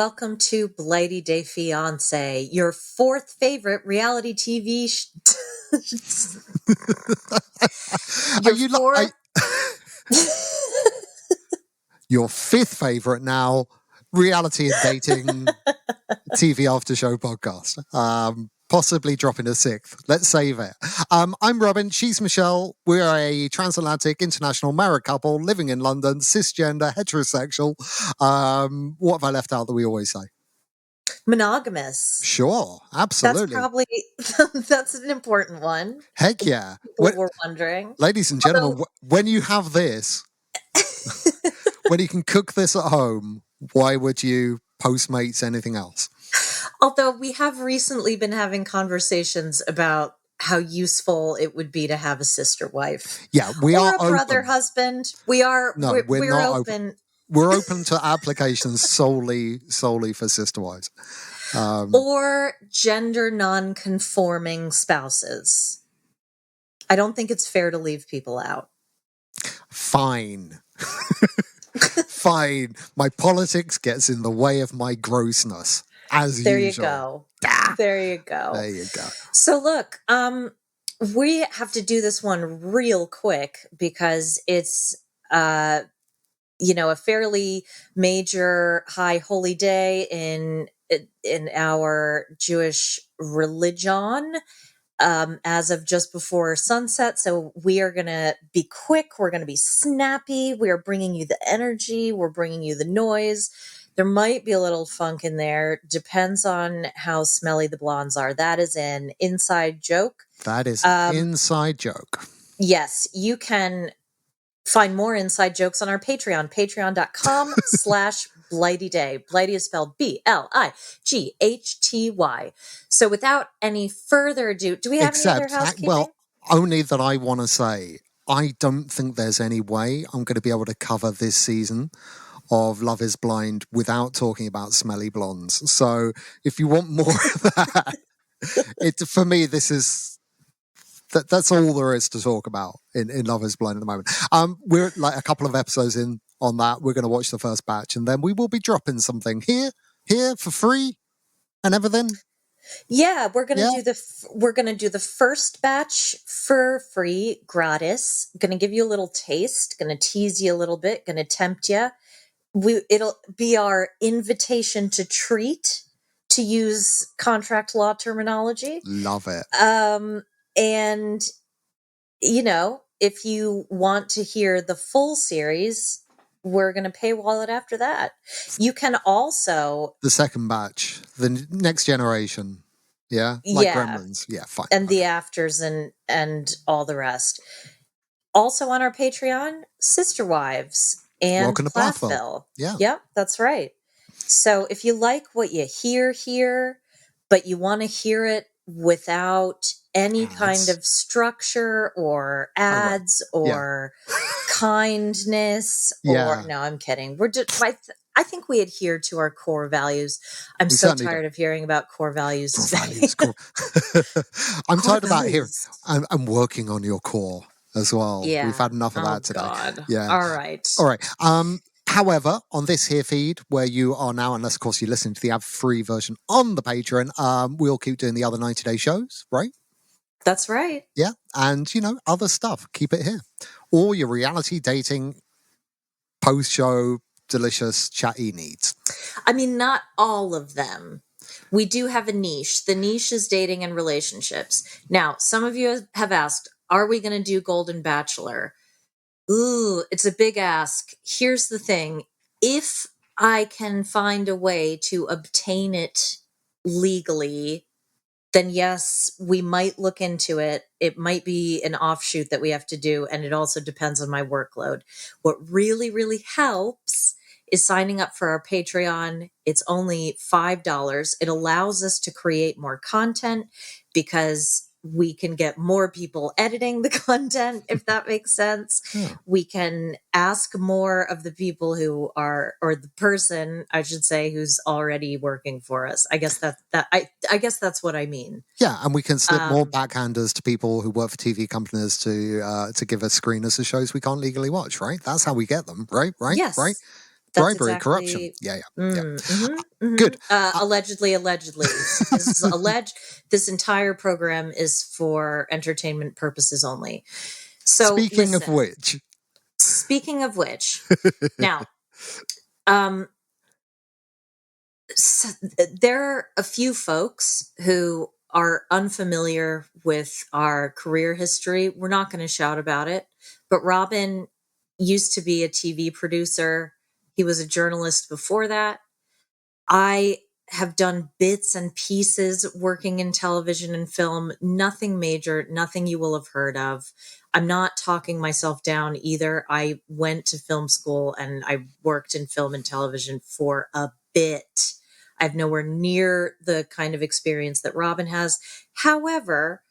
welcome to Blighty Day Fiancé, your fourth favorite reality TV your fifth favorite now, reality and dating TV after show podcast. Possibly dropping a sixth. Let's save it. I'm Robin. She's Michelle. We're a transatlantic international married couple living in London, cisgender, heterosexual. What have I left out that we always say? Monogamous. Sure, absolutely. That's an important one. Heck yeah. People were wondering. Ladies and gentlemen, when you have this, when you can cook this at home, why would you Postmates anything else? Although we have recently been having conversations about how useful it would be to have a sister wife. Yeah, we are open. Or a brother husband. We're not open. We're open to applications solely for sister wives. Or gender non-conforming spouses. I don't think it's fair to leave people out. Fine. Fine. My politics gets in the way of my grossness. As there usual. You go. There you go. There you go. So look, we have to do this one real quick because it's, a fairly major high holy day in our Jewish religion, as of just before sunset. So we are going to be quick. We're going to be snappy. We are bringing you the energy. We're bringing you the noise. There might be a little funk in there. Depends on how smelly the blondes are. That is an inside joke. That is an inside joke. Yes, you can find more inside jokes on our Patreon, patreon.com/blightyday. Blighty is spelled Blighty. So without any further ado, do we have any other housekeeping? Well, only that I want to say, I don't think there's any way I'm going to be able to cover this season of Love is Blind without talking about smelly blondes. So if you want more of that, for me, this is... That's all there is to talk about in Love is Blind at the moment. We're like a couple of episodes in on that. We're going to watch the first batch and then we will be dropping something here for free and everything. Yeah, we're going to do the first batch for free, gratis. Going to give you a little taste, going to tease you a little bit, going to tempt you. It'll be our invitation to treat, to use contract law terminology. Love it. And, if you want to hear the full series, we're going to paywall it after that. You can also... The second batch, the next generation. Yeah? Like Gremlins. Yeah, fine. And the afters and all the rest. Also on our Patreon, Sister Wives and Welcome to Plathville. Yeah. Yep, that's right. So if you like what you hear here, but you want to hear it without any kind of structure or ads or kindness or... No, I'm kidding. We're just... I think we adhere to our core values. I'm so tired of hearing about core values today. I'm tired about hearing. I'm working on your core as well. Yeah. We've had enough of that today. God. Yeah. All right. However, on this here feed where you are now, unless of course you listen to the ad-free version on the Patreon, we'll keep doing the other 90-day shows, right? That's right. Yeah. And, other stuff. Keep it here. All your reality dating post-show delicious chatty needs. I mean, not all of them. We do have a niche. The niche is dating and relationships. Now, some of you have asked, are we going to do Golden Bachelor? Ooh, it's a big ask. Here's the thing. If I can find a way to obtain it legally, then yes, we might look into it. It might be an offshoot that we have to do, and it also depends on my workload. What really, really helps is signing up for our Patreon. It's only $5. It allows us to create more content because we can get more people editing the content, if that makes sense. We can ask more of the people who are, or the person, I should say, who's already working for us. I guess I guess that's what I mean. Yeah, and we can slip more backhanders to people who work for TV companies to give us screeners of shows we can't legally watch, right? That's how we get them, right? Yes. Right? That's bribery, corruption. exactly. Yeah. Mm-hmm. Good. Allegedly. This is alleged. This entire program is for entertainment purposes only. So, Speaking of which, now, so there are a few folks who are unfamiliar with our career history. We're not going to shout about it, but Robin used to be a TV producer. He was a journalist before that. I have done bits and pieces working in television and film, nothing major, nothing you will have heard of. I'm not talking myself down either. I went to film school and I worked in film and television for a bit. I have nowhere near the kind of experience that Robin has. However,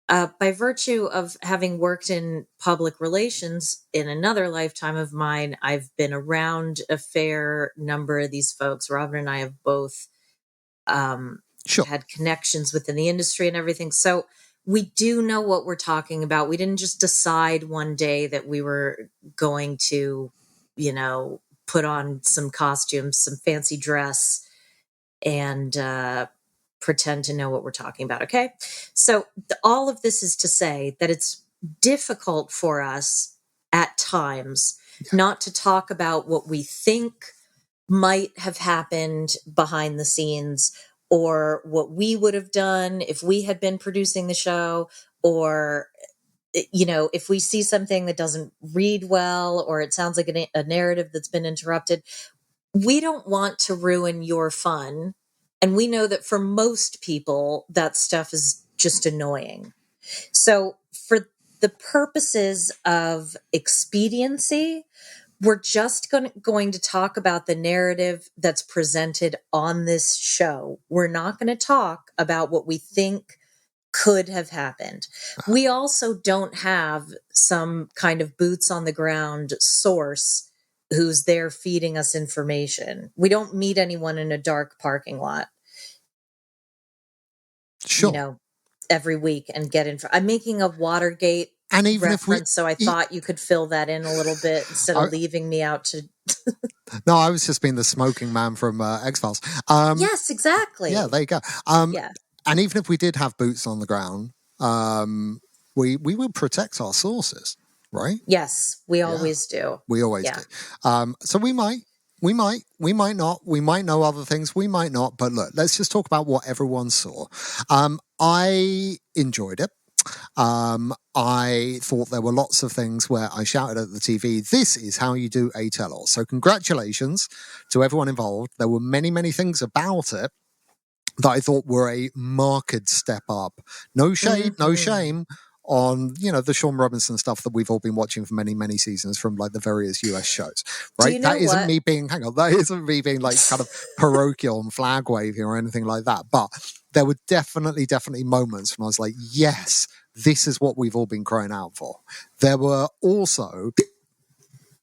by virtue of having worked in public relations in another lifetime of mine, I've been around a fair number of these folks. Robin and I have both sure. had connections within the industry and everything. So we do know what we're talking about. We didn't just decide one day that we were going to, put on some costumes, some fancy dress, and pretend to know what we're talking about. Okay. So all of this is to say that it's difficult for us at times not to talk about what we think might have happened behind the scenes or what we would have done if we had been producing the show, or if we see something that doesn't read well or it sounds like a narrative that's been interrupted. We don't want to ruin your fun. And we know that for most people, that stuff is just annoying. So, for the purposes of expediency, we're just going to talk about the narrative that's presented on this show. We're not going to talk about what we think could have happened. We also don't have some kind of boots on the ground source who's there feeding us information. We don't meet anyone in a dark parking lot, Sure. every week and get in. I'm making a Watergate And even reference, so I thought you could fill that in a little bit instead of leaving me out to. No, I was just being the smoking man from X-Files. Yes, exactly. Yeah, there you go. Yeah. And even if we did have boots on the ground, we will protect our sources, right? Yes, we always do. We always do. So we might not. We might know other things. We might not. But look, let's just talk about what everyone saw. I enjoyed it. I thought there were lots of things where I shouted at the TV, this is how you do a tell-all. So congratulations to everyone involved. There were many, many things about it that I thought were a marked step up. No shade, no shame on, the Sean Robinson stuff that we've all been watching for many, many seasons from like the various US shows, right? That isn't me being like kind of parochial and flag waving or anything like that. But there were definitely moments when I was like, yes, this is what we've all been crying out for. There were also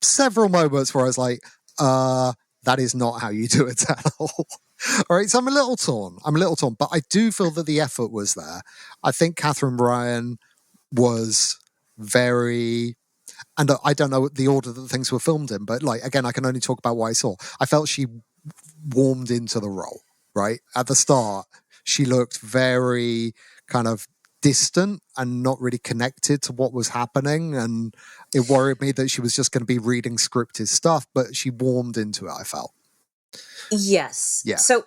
several moments where I was like, that is not how you do a tell-all. All right, so I'm a little torn, but I do feel that the effort was there. I think Catherine Ryan was very, and I don't know the order that things were filmed in, but again, I can only talk about what I saw. I felt she warmed into the role, right? At the start, she looked very kind of distant and not really connected to what was happening, and it worried me that she was just going to be reading scripted stuff, but she warmed into it, I felt. Yes. Yeah. So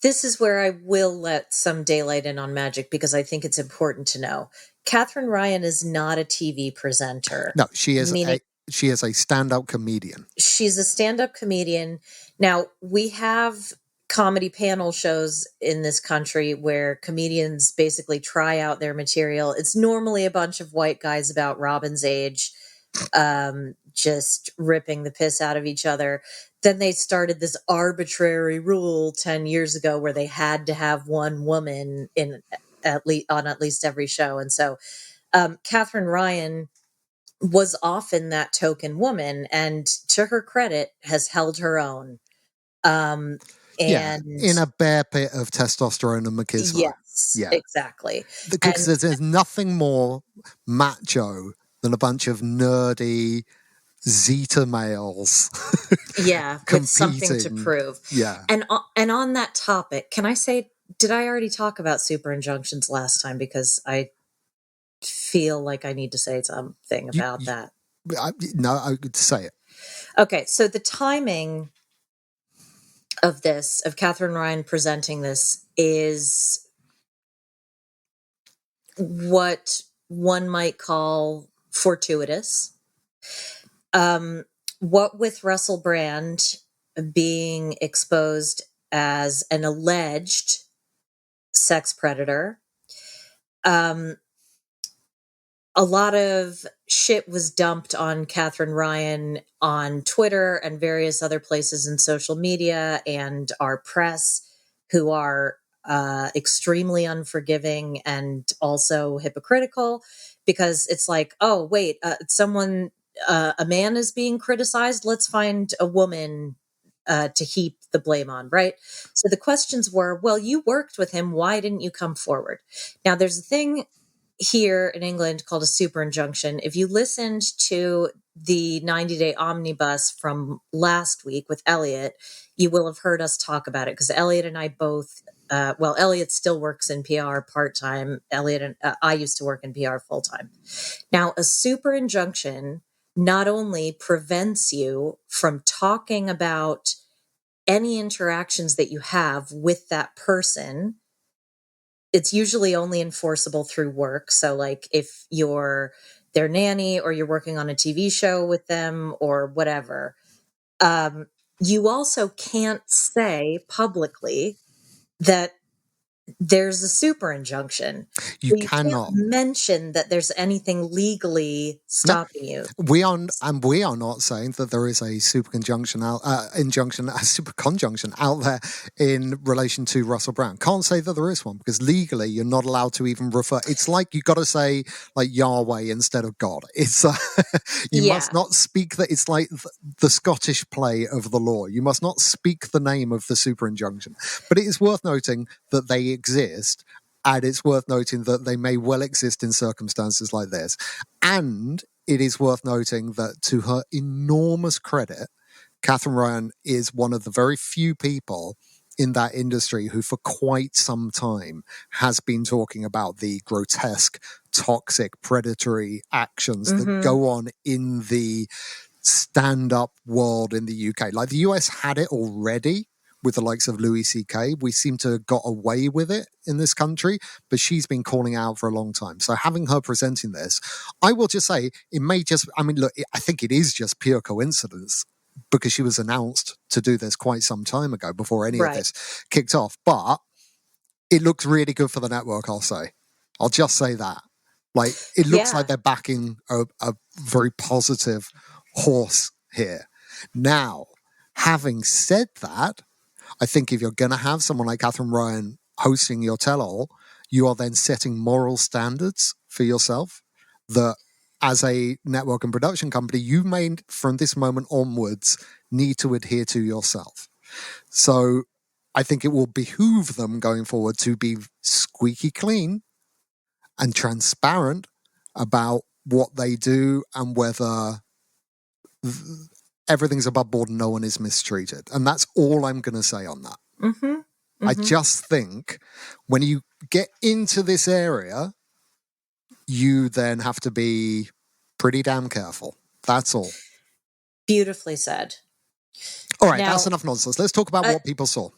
this is where I will let some daylight in on magic, because I think it's important to know. Catherine Ryan is not a TV presenter. No, she is a stand-up comedian. She's a stand-up comedian. Now, we have comedy panel shows in this country where comedians basically try out their material. It's normally a bunch of white guys about Robin's age, just ripping the piss out of each other. Then they started this arbitrary rule 10 years ago where they had to have one woman on at least every show. And so Catherine Ryan was often that token woman, and to her credit, has held her own. And in a bear pit of testosterone and machismo. Yes, exactly. Because there's nothing more macho than a bunch of nerdy, Zeta males. Yeah, with something to Competing. prove. Yeah. And on that topic, can I say, did I already talk about super injunctions last time? Because I feel like I need to say something about that. No, I could say it. Okay, so the timing of this, of Catherine Ryan presenting this, is what one might call fortuitous. What with Russell Brand being exposed as an alleged sex predator, um, a lot of shit was dumped on Catherine Ryan on Twitter and various other places in social media, and our press, who are extremely unforgiving and also hypocritical, because it's like, oh, wait, a man is being criticized. Let's find a woman to heap the blame on, right? So the questions were, well, you worked with him. Why didn't you come forward? Now, there's a thing here in England called a super injunction. If you listened to the 90-day omnibus from last week with Elliot, you will have heard us talk about it, because Elliot and I both, well, Elliot still works in PR part-time. Elliot and I used to work in PR full-time. Now, a super injunction not only prevents you from talking about any interactions that you have with that person. It's usually only enforceable through work. So, like, if you're their nanny or you're working on a TV show with them or whatever, you also can't say publicly that there's a super injunction. You So you can't cannot. mention that there's anything legally No, stopping you. we are not saying that there is a super conjunction a super conjunction out there in relation to Russell Brand. Can't say that there is one, because legally you're not allowed to even refer. It's like you got to say like Yahweh instead of God. It's you must not speak that. It's like the Scottish play of the law. You must not speak the name of the super injunction. But it is worth noting that they exist. And it's worth noting that they may well exist in circumstances like this. And it is worth noting that, to her enormous credit, Catherine Ryan is one of the very few people in that industry who for quite some time has been talking about the grotesque, toxic, predatory actions that go on in the stand-up world in the UK. Like, the US had it already with the likes of Louis C.K. We seem to have got away with it in this country, but she's been calling out for a long time. So having her presenting this, I will just say, it may just, I mean, look, I think it is just pure coincidence, because she was announced to do this quite some time ago before any of this kicked off. But it looks really good for the network, I'll say. I'll just say that. Like, it looks like they're backing a very positive horse here. Now, having said that, I think if you're going to have someone like Catherine Ryan hosting your tell-all, you are then setting moral standards for yourself that, as a network and production company, you may, from this moment onwards, need to adhere to yourself. So I think it will behoove them going forward to be squeaky clean and transparent about what they do and whether everything's above board and no one is mistreated. And that's all I'm going to say on that. I just think when you get into this area, you then have to be pretty damn careful. That's all. Beautifully said. All right, that's enough nonsense. Let's talk about what people saw.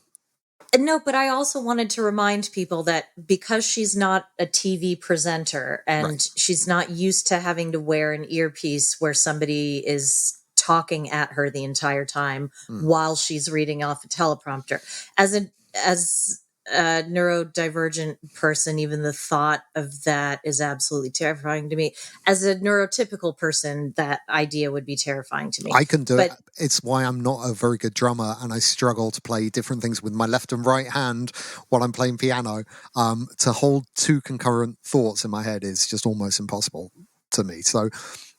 No, but I also wanted to remind people that because she's not a TV presenter and she's not used to having to wear an earpiece where somebody is talking at her the entire time while she's reading off a teleprompter. As a neurodivergent person, even the thought of that is absolutely terrifying to me. As a neurotypical person, that idea would be terrifying to me. I can do it. It's why I'm not a very good drummer, and I struggle to play different things with my left and right hand while I'm playing piano. To hold two concurrent thoughts in my head is just almost impossible to me. So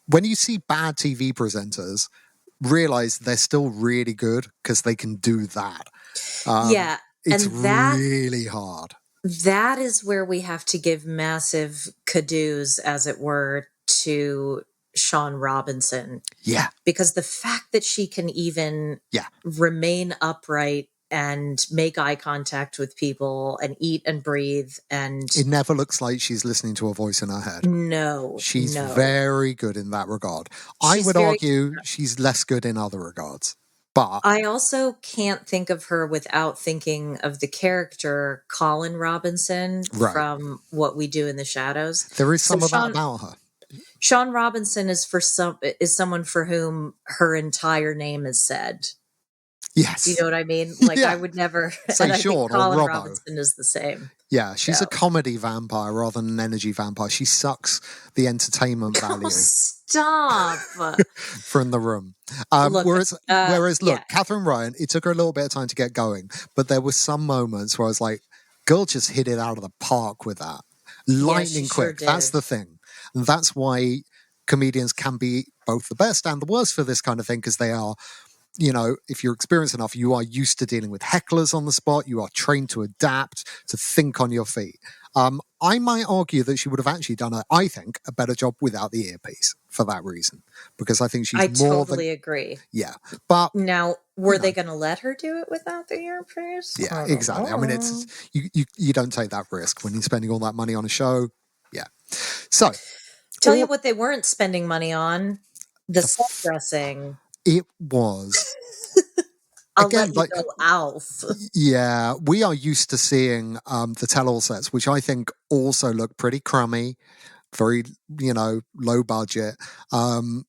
when you see bad TV presenters, realize they're still really good because they can do that. It's really hard. That is where we have to give massive kudos, as it were, to Sean Robinson. Yeah. Because the fact that she can even Yeah. remain upright and make eye contact with people and eat and breathe, and it never looks like she's listening to a voice in her head. She's no. very good in that regard. I She's would very argue she's less good in other regards. But I also can't think of her without thinking of the character Colin Robinson Right. from What We Do in the Shadows. there is So some of that about her. Sean Robinson is someone for whom her entire name is said. Yes. Do you know what I mean? Like Yeah. I would never. Say And I Sean think or Colin Robbo. Robinson is the same. Yeah, she's a comedy vampire rather than an energy vampire. She sucks the entertainment value Oh, stop. from the room. Look, whereas, yeah. Catherine Ryan, it took her a little bit of time to get going, but there were some moments where I was like, girl just hit it out of the park with that. Lightning quick. Sure That's did. the thing. And that's why comedians can be both the best and the worst for this kind of thing, because they are, you know, if you're experienced enough, you are used to dealing with hecklers on the spot. You are trained to adapt, to think on your feet. I might argue that she would have actually done, I think, a better job without the earpiece for that reason, because I think she's I more totally agree. Yeah, but now, were they going to let her do it without the earpiece? Yeah, exactly. I mean, it's you don't take that risk when you're spending all that money on a show. Yeah. So, tell you what, they weren't spending money on the set f- dressing. It was. I'll Again, let you go, Alf. Yeah, we are used to seeing the tell-all sets, which I think also look pretty crummy, very, low budget. They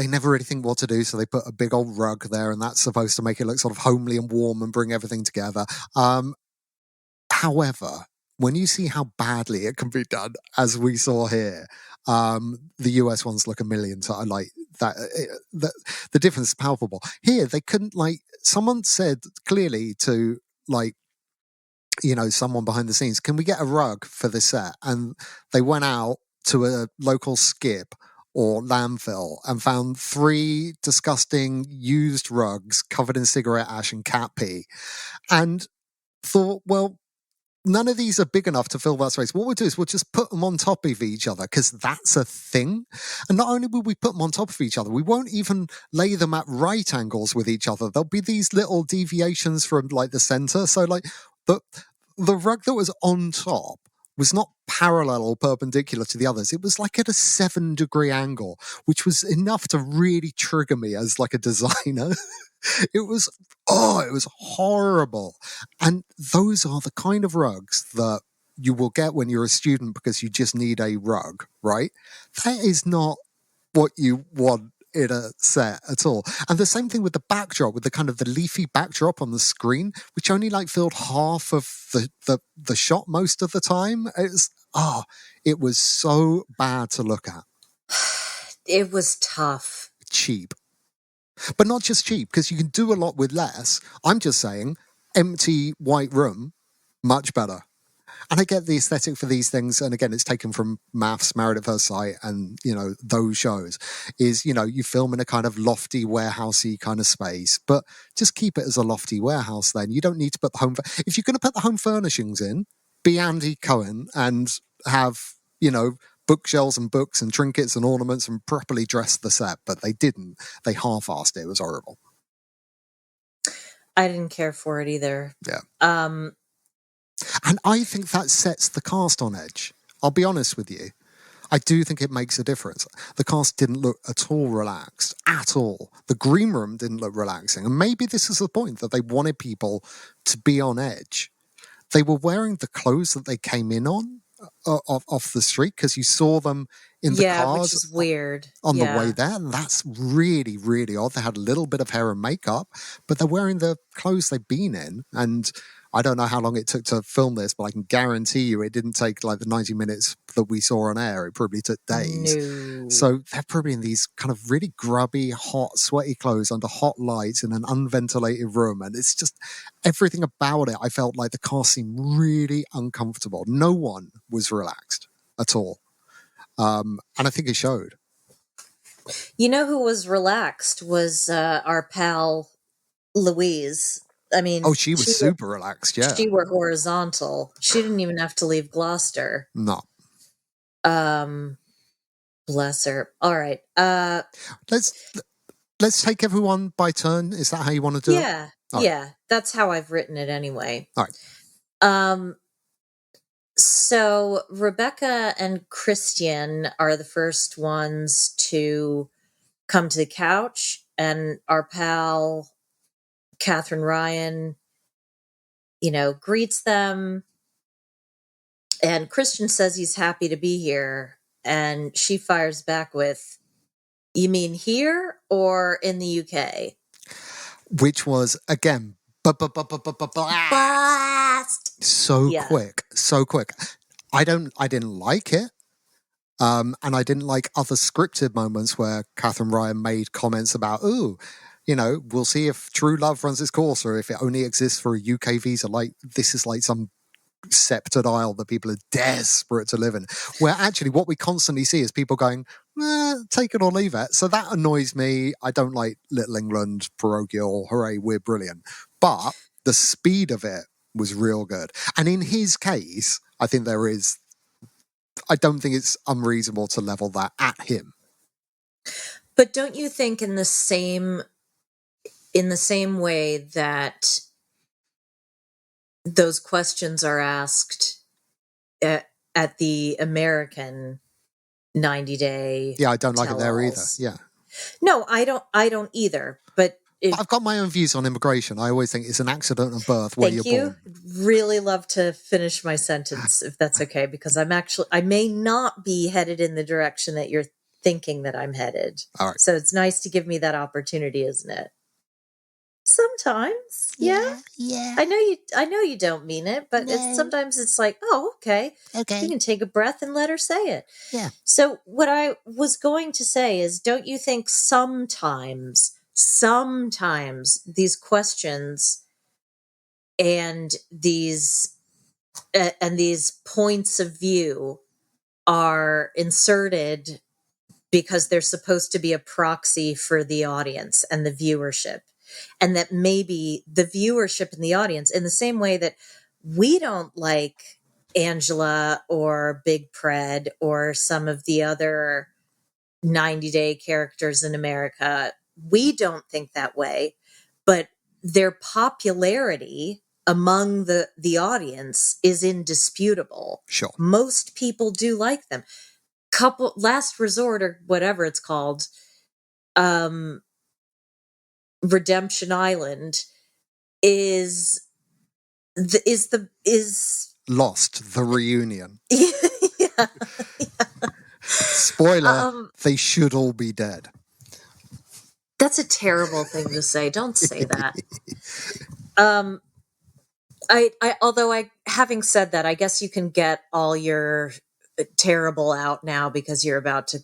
never really think what to do, so they put a big old rug there, and that's supposed to make it look sort of homely and warm and bring everything together. However, when you see how badly it can be done, as we saw here, the US ones look a million times like that. The difference is palpable. Here, they couldn't, someone said clearly to, someone behind the scenes, can we get a rug for this set? And they went out to a local skip or landfill and found 3 disgusting used rugs covered in cigarette ash and cat pee, and thought, well, none of these are big enough to fill that space. What we'll do is we'll just put them on top of each other, because that's a thing. And not only will we put them on top of each other, we won't even lay them at right angles with each other. There'll be these little deviations from the center. So the rug that was on top was not parallel or perpendicular to the others. It was at a 7-degree angle, which was enough to really trigger me as a designer. It was horrible. And those are the kind of rugs that you will get when you're a student because you just need a rug, right? That is not what you want in a set at all. And the same thing with the backdrop, with the kind of the leafy backdrop on the screen, which only filled half of the shot most of the time. It was so bad to look at. It was tough. Cheap. But not just cheap, because you can do a lot with less. I'm just saying, empty white room, much better. And I get the aesthetic for these things, and again, it's taken from Maths, Married at First Sight, and, those shows, is, you film in a kind of lofty, warehousey kind of space, but just keep it as a lofty warehouse then. You don't need to put the home... If you're going to put the home furnishings in, be Andy Cohen and have, bookshelves and books and trinkets and ornaments and properly dress the set, but they didn't. They half-assed it. It was horrible. I didn't care for it either. Yeah. And I think that sets the cast on edge. I'll be honest with you. I do think it makes a difference. The cast didn't look at all relaxed. At all. The green room didn't look relaxing. And maybe this is the point, that they wanted people to be on edge. They were wearing the clothes that they came in on off the street, because you saw them in the cars, which is weird, on the way there. And that's really, really odd. They had a little bit of hair and makeup, but they're wearing the clothes they've been in. And I don't know how long it took to film this, but I can guarantee you it didn't take the 90 minutes that we saw on air. It probably took days. No. So they're probably in these kind of really grubby, hot, sweaty clothes under hot lights in an unventilated room. And it's just everything about it. I felt like the cast seemed really uncomfortable. No one was relaxed at all. And I think it showed. You know who was relaxed was our pal Louise. I mean, she was super relaxed. Yeah, she were horizontal. She didn't even have to leave Gloucester. No. bless her. All right. Let's take everyone by turn. Is that how you want to do it? Yeah. All Yeah. That's how I've written it anyway. All right. So Rebecca and Christian are the first ones to come to the couch, and our pal Catherine Ryan, greets them. And Christian says he's happy to be here. And she fires back with, "You mean here or in the UK?" Which was, again, blast. So quick. I didn't like it. And I didn't like other scripted moments where Catherine Ryan made comments about, we'll see if true love runs its course or if it only exists for a UK visa. Like, this is like some sceptred isle that people are desperate to live in, where actually what we constantly see is people going, take it or leave it. So that annoys me. I don't like Little England, parochial, hooray, we're brilliant. But the speed of it was real good. And in his case, I don't think it's unreasonable to level that at him. But don't you think in the same way that those questions are asked at the American 90-day. Yeah, I don't like it there either. Yeah. No, I don't either. But I've got my own views on immigration. I always think it's an accident of birth where you're born. Really love to finish my sentence, if that's okay, because I may not be headed in the direction that you're thinking that I'm headed. All right. So it's nice to give me that opportunity, isn't it? Sometimes, yeah. I know you don't mean it, but sometimes it's like, oh, okay. You can take a breath and let her say it. Yeah. So what I was going to say is, don't you think sometimes these questions and these points of view are inserted because they're supposed to be a proxy for the audience and the viewership? And that maybe the viewership and the audience, in the same way that we don't like Angela or Big Pred or some of the other 90-day characters in America, we don't think that way. But their popularity among the audience is indisputable. Sure. Most people do like them. Last Resort, or whatever it's called, Redemption Island is Lost, the reunion. yeah. Spoiler, they should all be dead. That's a terrible thing to say. Don't say that. Having said that, I guess you can get all your terrible out now, because you're about to,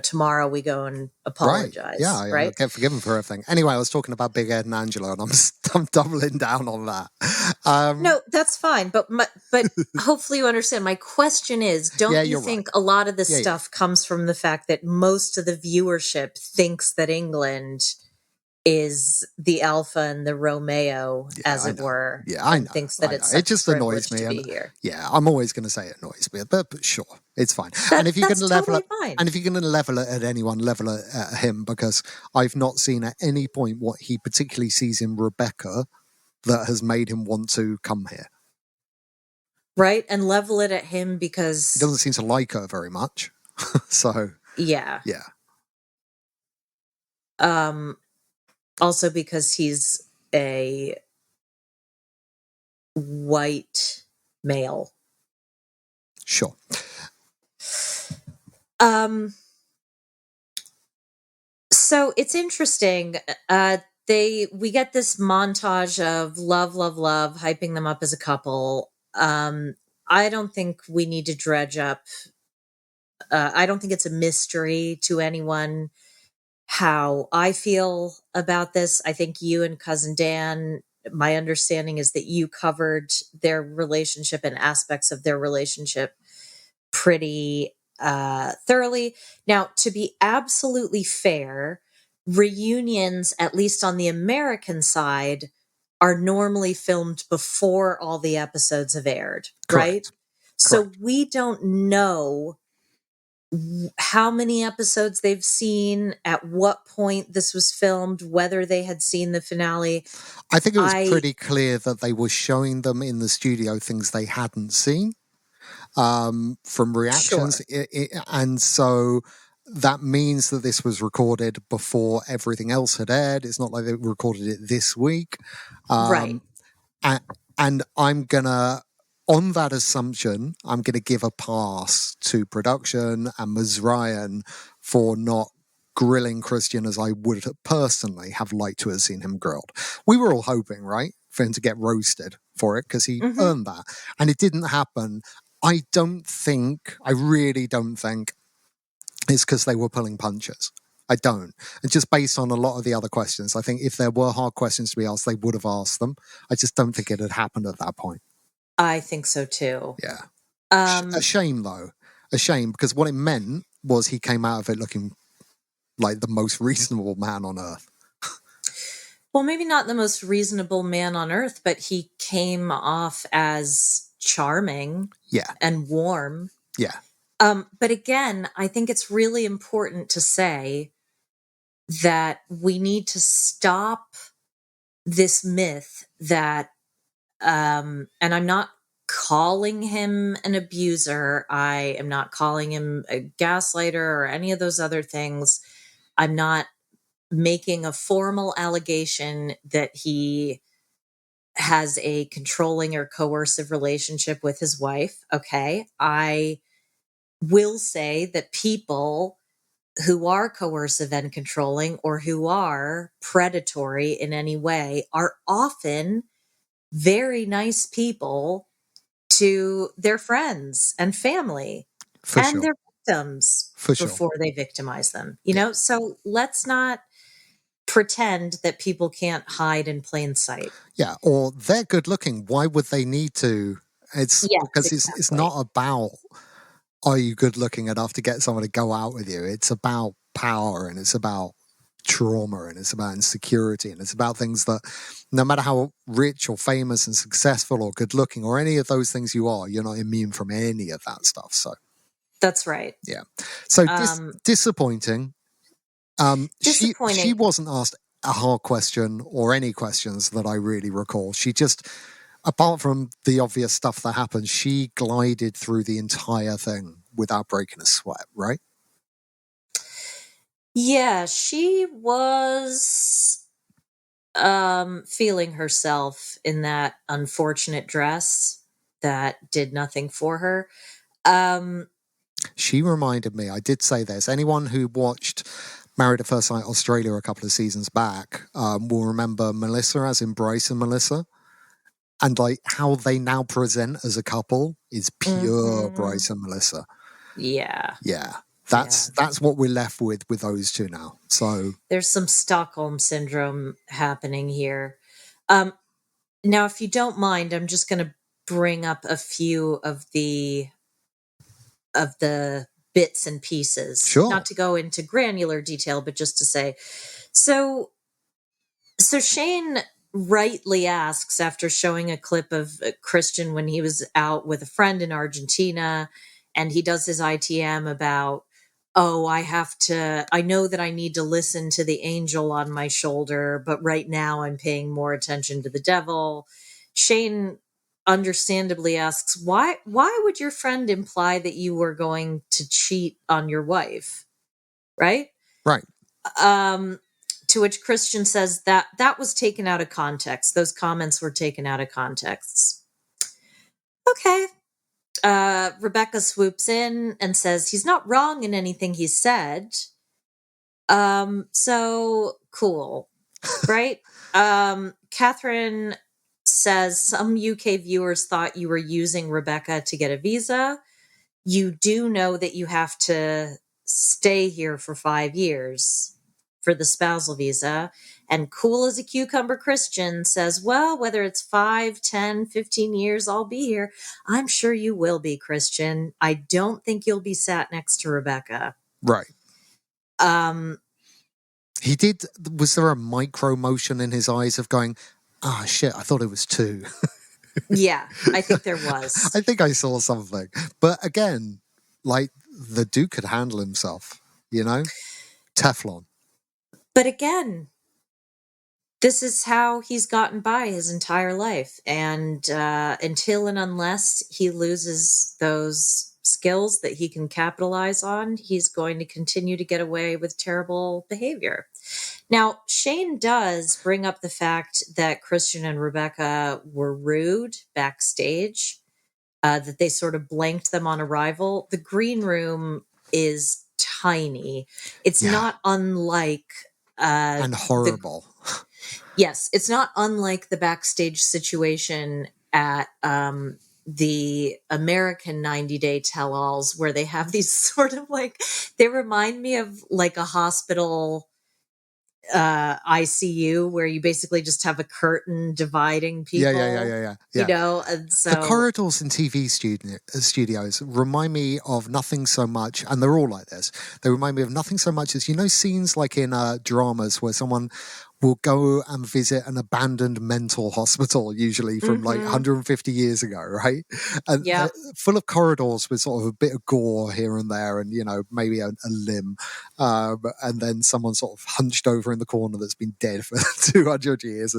tomorrow we go and apologize. Right. Yeah, I get forgiven for everything. Anyway, I was talking about Big Ed and Angela, and I'm doubling down on that. No, that's fine. But hopefully you understand. My question is, don't you think a lot of this stuff comes from the fact that most of the viewership thinks that England is the alpha and the Romeo, as it were. Yeah, I know. Thinks that it just annoys me. Yeah, I'm always going to say it annoys me, but sure, it's fine. And if you're going to level it, and if you're going to level it at anyone, level it at him, because I've not seen at any point what he particularly sees in Rebecca that has made him want to come here. Right, and level it at him because he doesn't seem to like her very much. So yeah. Also because he's a white male. Sure. So it's interesting. We get this montage of love, hyping them up as a couple. I don't think we need to dredge up. I don't think it's a mystery to anyone how I feel about this. I think you and Cousin Dan, my understanding is that you covered their relationship and aspects of their relationship pretty thoroughly. Now, to be absolutely fair, reunions, at least on the American side, are normally filmed before all the episodes have aired. Correct. Right? So we don't know how many episodes they've seen, at what point this was filmed, whether they had seen the finale. I think it was pretty clear that they were showing them in the studio things they hadn't seen from reactions. Sure. And so that means that this was recorded before everything else had aired. It's not like they recorded it this week. Right. And I'm going to, on that assumption, I'm going to give a pass to production and Ms. Ryan for not grilling Christian as I would personally have liked to have seen him grilled. We were all hoping, right, for him to get roasted for it because he earned that. And it didn't happen. I really don't think it's because they were pulling punches. I don't. And just based on a lot of the other questions, I think if there were hard questions to be asked, they would have asked them. I just don't think it had happened at that point. I think so too. Yeah. A shame, though. A shame, because what it meant was he came out of it looking like the most reasonable man on earth. Well, maybe not the most reasonable man on earth, but he came off as charming and warm. Yeah. But again, I think it's really important to say that we need to stop this myth that, and I'm not calling him an abuser. I am not calling him a gaslighter or any of those other things. I'm not making a formal allegation that he has a controlling or coercive relationship with his wife. Okay. I will say that people who are coercive and controlling or who are predatory in any way are often very nice people to their friends and family and their victims before they victimize them. You know, so let's not pretend that people can't hide in plain sight. Yeah, or they're good looking. Why would they need to? It's because it's not about, are you good looking enough to get someone to go out with you? It's about power, and it's about trauma, and it's about insecurity, and it's about things that no matter how rich or famous and successful or good looking or any of those things you are, you're not immune from any of that stuff. So that's right. Yeah. So disappointing. She wasn't asked a hard question or any questions that I really recall. She just, apart from the obvious stuff that happened, she glided through the entire thing without breaking a sweat, right? Yeah, she was feeling herself in that unfortunate dress that did nothing for her. She reminded me, I did say this, anyone who watched Married at First Sight Australia a couple of seasons back will remember Melissa as in Bryce and Melissa. And like how they now present as a couple is pure Bryce and Melissa. Yeah. Yeah. That's what we're left with those two now. So there's some Stockholm syndrome happening here. Now, if you don't mind, I'm just going to bring up a few of the bits and pieces. Sure. Not to go into granular detail, but just to say, so Shane rightly asks, after showing a clip of Christian when he was out with a friend in Argentina, and he does his ITM about, oh, I know that I need to listen to the angel on my shoulder, but right now I'm paying more attention to the devil. Shane understandably asks, why would your friend imply that you were going to cheat on your wife? Right? Right. To which Christian says that was taken out of context. Those comments were taken out of context. Okay. Rebecca swoops in and says he's not wrong in anything he said. So cool. Right? Catherine says some UK viewers thought you were using Rebecca to get a visa. You do know that you have to stay here for 5 years for the spousal visa. And cool as a cucumber Christian says, well, whether it's 5, 10, 15 years, I'll be here. I'm sure you will be, Christian. I don't think you'll be sat next to Rebecca. Right. He did. Was there a micro motion in his eyes of going, ah, shit, I thought it was 2. Yeah, I think there was. I think I saw something. But again, like the Duke could handle himself, you know? Teflon. But again, this is how he's gotten by his entire life. And until and unless he loses those skills that he can capitalize on, he's going to continue to get away with terrible behavior. Now, Shane does bring up the fact that Christian and Rebecca were rude backstage, that they sort of blanked them on arrival. The green room is tiny. It's not unlike and horrible. Yes, it's not unlike the backstage situation at the American 90-day tell-alls, where they have these sort of like, they remind me of like a hospital ICU where you basically just have a curtain dividing people. Yeah. You know, and so the corridors in TV studios remind me of nothing so much, and they're all like this. They remind me of nothing so much as, you know, scenes like in dramas where someone will go and visit an abandoned mental hospital, usually from like 150 years ago, right? And full of corridors with sort of a bit of gore here and there, and, you know, maybe a limb, and then someone sort of hunched over in the corner that's been dead for 200 years.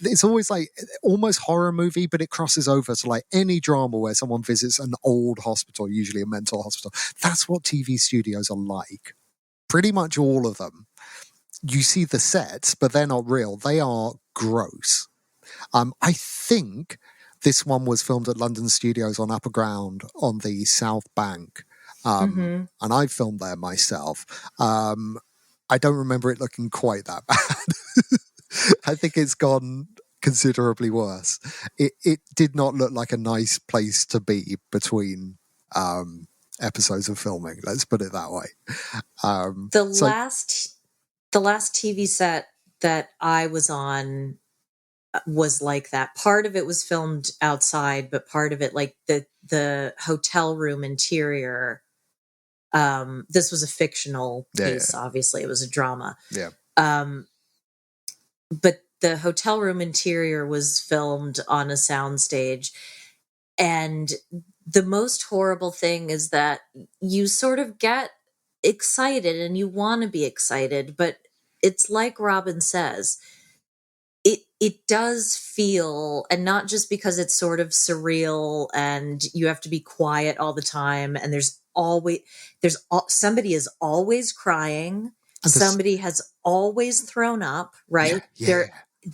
It's always like almost horror movie, but it crosses over to like any drama where someone visits an old hospital, usually a mental hospital. That's what TV studios are like. Pretty much all of them. You see the sets, but they're not real. They are gross. I think this one was filmed at London Studios on Upper Ground on the South Bank. And I filmed there myself. I don't remember it looking quite that bad. I think it's gone considerably worse. It did not look like a nice place to be between episodes of filming. Let's put it that way. The last TV set that I was on was like that. Part of it was filmed outside, but part of it, like the hotel room interior. This was a fictional piece. Obviously, it was a drama. Yeah. But the hotel room interior was filmed on a soundstage, and the most horrible thing is that you sort of get excited and you want to be excited, but it's like Robin says, it does feel, and not just because it's sort of surreal and you have to be quiet all the time, and somebody is always crying, somebody has always thrown up, right?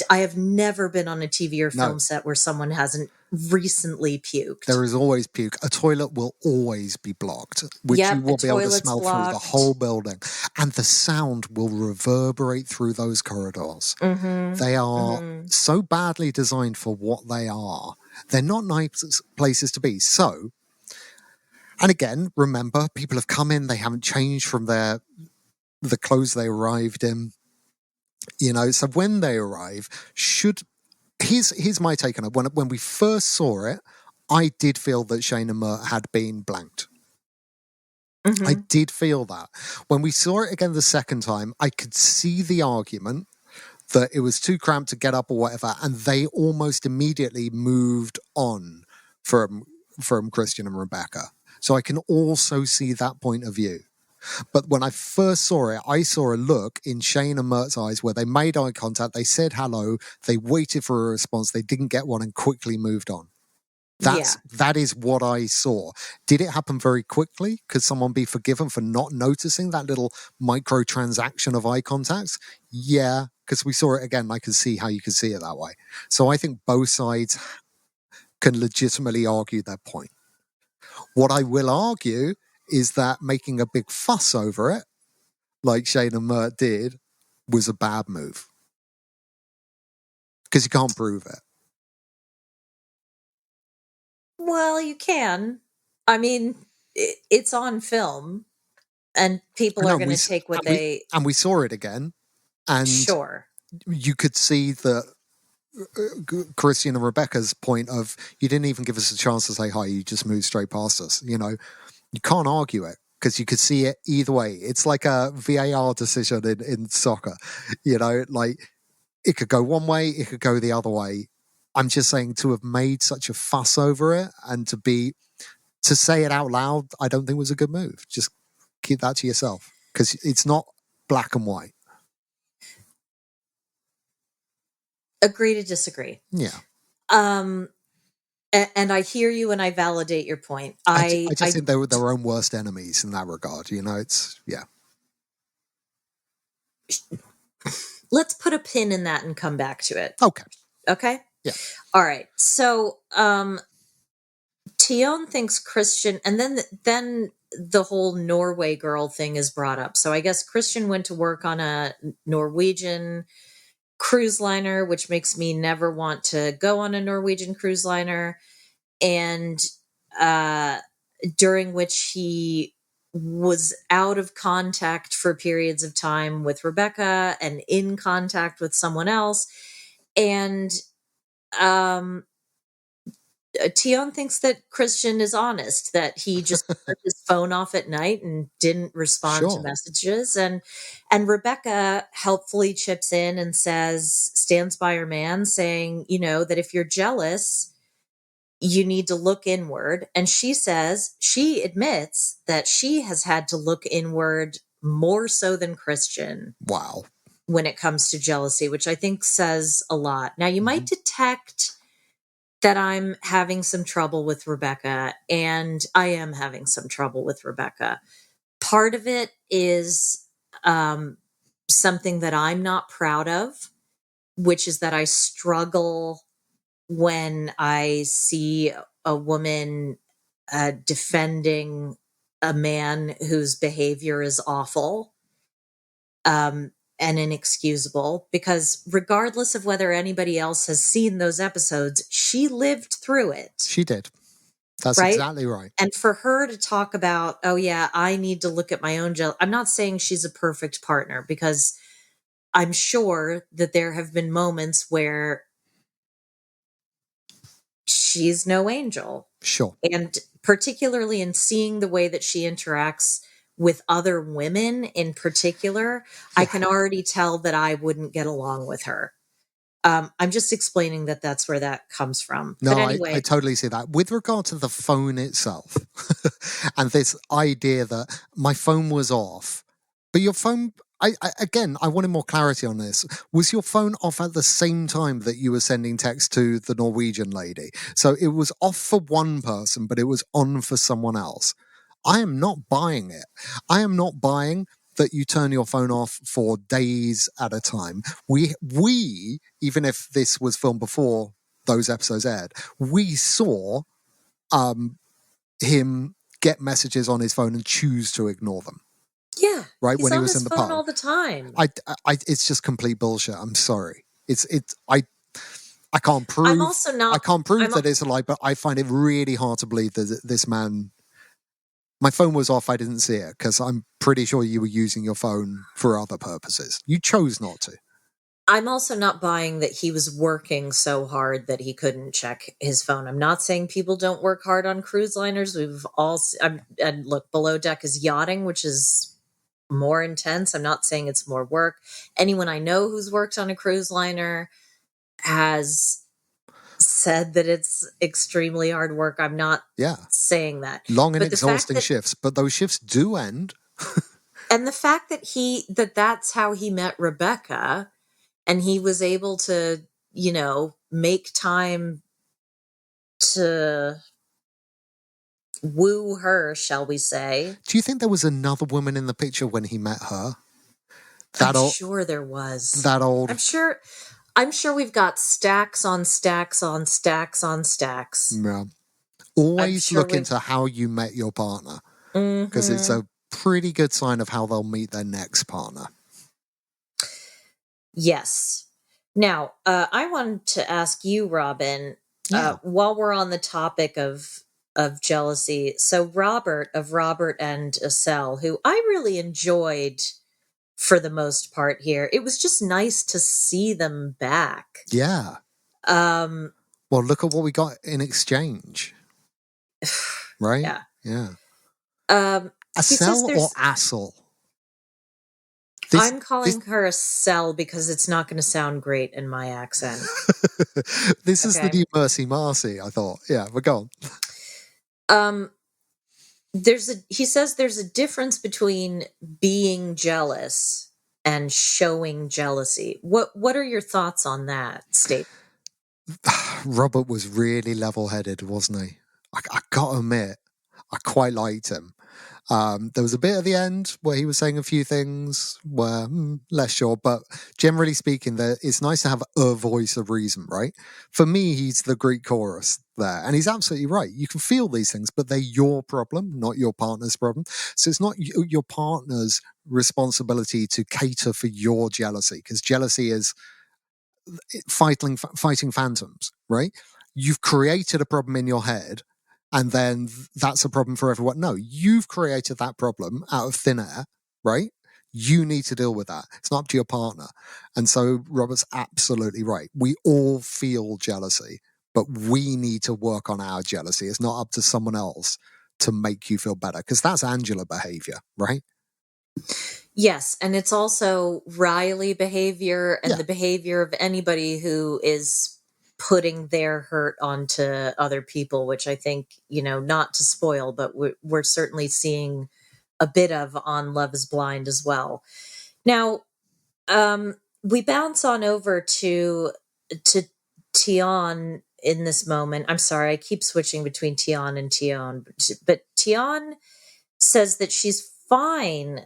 I have never been on a TV or film set where someone hasn't recently puked. There is always puke. A toilet will always be blocked, which you will be able to smell through the whole building. And the sound will reverberate through those corridors. They are so badly designed for what they are. They're not nice places to be. So, and again, remember, people have come in, they haven't changed from the clothes they arrived in. You know, so when they arrive, here's my take on it. When we first saw it, I did feel that Shane and Mert had been blanked. I did feel that. When we saw it again the second time, I could see the argument that it was too cramped to get up or whatever, and they almost immediately moved on from Christian and Rebecca. So I can also see that point of view. But when I first saw it, I saw a look in Shane and Mert's eyes where they made eye contact, they said hello, they waited for a response, they didn't get one, and quickly moved on. That is what I saw. Did it happen very quickly? Could someone be forgiven for not noticing that little microtransaction of eye contacts? Yeah, because we saw it again. I can see how you can see it that way. So I think both sides can legitimately argue their point. What I will argue is that making a big fuss over it, like Shane and Mert did, was a bad move. Because you can't prove it. Well, you can. I mean, it's on film, and people are going to take what they... And we saw it again, and you could see that Christian and Rebecca's point of, you didn't even give us a chance to say hi, you just moved straight past us. You know, you can't argue it because you could see it either way. It's like a VAR decision in soccer. You know, like it could go one way, it could go the other way. I'm just saying, to have made such a fuss over it and to be to say it out loud, I don't think was a good move. Just keep that to yourself, because it's not black and white. Agree to disagree. Yeah. And I hear you, and I validate your point. I just think they were their own worst enemies in that regard. It's, yeah. Let's put a pin in that and come back to it. Okay. Yeah. All right. So, Tion thinks Christian, and then the whole Norway girl thing is brought up. So I guess Christian went to work on a Norwegian cruise liner, which makes me never want to go on a Norwegian cruise liner. And during which he was out of contact for periods of time with Rebecca and in contact with someone else. And Tion thinks that Christian is honest, that he just turned his phone off at night and didn't respond to messages. And Rebecca helpfully chips in and stands by her man, saying, that if you're jealous, you need to look inward. And she admits that she has had to look inward more so than Christian. Wow. When it comes to jealousy, which I think says a lot. Now, you might detect that I'm having some trouble with Rebecca, and I am having some trouble with Rebecca. Part of it is something that I'm not proud of, which is that I struggle when I see a woman defending a man whose behavior is awful. And inexcusable, because regardless of whether anybody else has seen those episodes, she lived through it. She did. That's right? Exactly right. And for her to talk about, oh yeah, I need to look at my own I'm not saying she's a perfect partner, because I'm sure that there have been moments where she's no angel. Sure. And particularly in seeing the way that she interacts with other women in particular, I can already tell that I wouldn't get along with her. I'm just explaining that that's where that comes from. No, but anyway, I totally see that. With regard to the phone itself, and this idea that my phone was off, but your phone, I wanted more clarity on this. Was your phone off at the same time that you were sending text to the Norwegian lady? So it was off for one person, but it was on for someone else. I am not buying it. I am not buying that you turn your phone off for days at a time. We, even if this was filmed before those episodes aired, we saw him get messages on his phone and choose to ignore them. Yeah, right, he's when on he was his in the phone pub all the time. It's just complete bullshit. I'm sorry. I can't prove. I'm also not. I can't prove that it's a lie, but I find it really hard to believe that this man. My phone was off. I didn't see it because I'm pretty sure you were using your phone for other purposes. You chose not to. I'm also not buying that he was working so hard that he couldn't check his phone. I'm not saying people don't work hard on cruise liners. We've all, and look, below deck is yachting, which is more intense. I'm not saying it's more work. Anyone I know who's worked on a cruise liner has said that it's extremely hard work. I'm not saying that. Long and exhausting shifts, but those shifts do end. And the fact that that's how he met Rebecca, and he was able to, make time to woo her, shall we say. Do you think there was another woman in the picture when he met her? I'm sure there was. That old. I'm sure we've got stacks on stacks on stacks on stacks. Yeah. Always look into how you met your partner, because it's a pretty good sign of how they'll meet their next partner. Yes. Now, I wanted to ask you, Robin, while we're on the topic of jealousy. So Robert and Estelle, who I really enjoyed for the most part here. It was just nice to see them back. Yeah. Well, look at what we got in exchange. Right? Yeah. Estelle or Assel? I'm calling her a cell because it's not going to sound great in my accent. This is the new Mercy Marcy, I thought. Yeah, we're gone. he says there's a difference between being jealous and showing jealousy. What are your thoughts on that statement? Robert was really level-headed, wasn't he? I gotta admit, I quite liked him. There was a bit at the end where he was saying a few things where less sure, but generally speaking, it's nice to have a voice of reason, right? For me, he's the Greek chorus there, and he's absolutely right. You can feel these things, but they're your problem, not your partner's problem. So it's not your partner's responsibility to cater for your jealousy, because jealousy is fighting phantoms, right? You've created a problem in your head, and then that's a problem for everyone. No, you've created that problem out of thin air, right? You need to deal with that. It's not up to your partner. And so Robert's absolutely right. We all feel jealousy, but we need to work on our jealousy. It's not up to someone else to make you feel better, because that's Angela behavior, right? Yes, and it's also Riley behavior and Yeah. the behavior of anybody who is putting their hurt onto other people, which I think, not to spoil, but we're certainly seeing a bit of on Love is Blind as well. Now, we bounce on over to Tion in this moment. I'm sorry, I keep switching between Tion and Tion, but Tion says that she's fine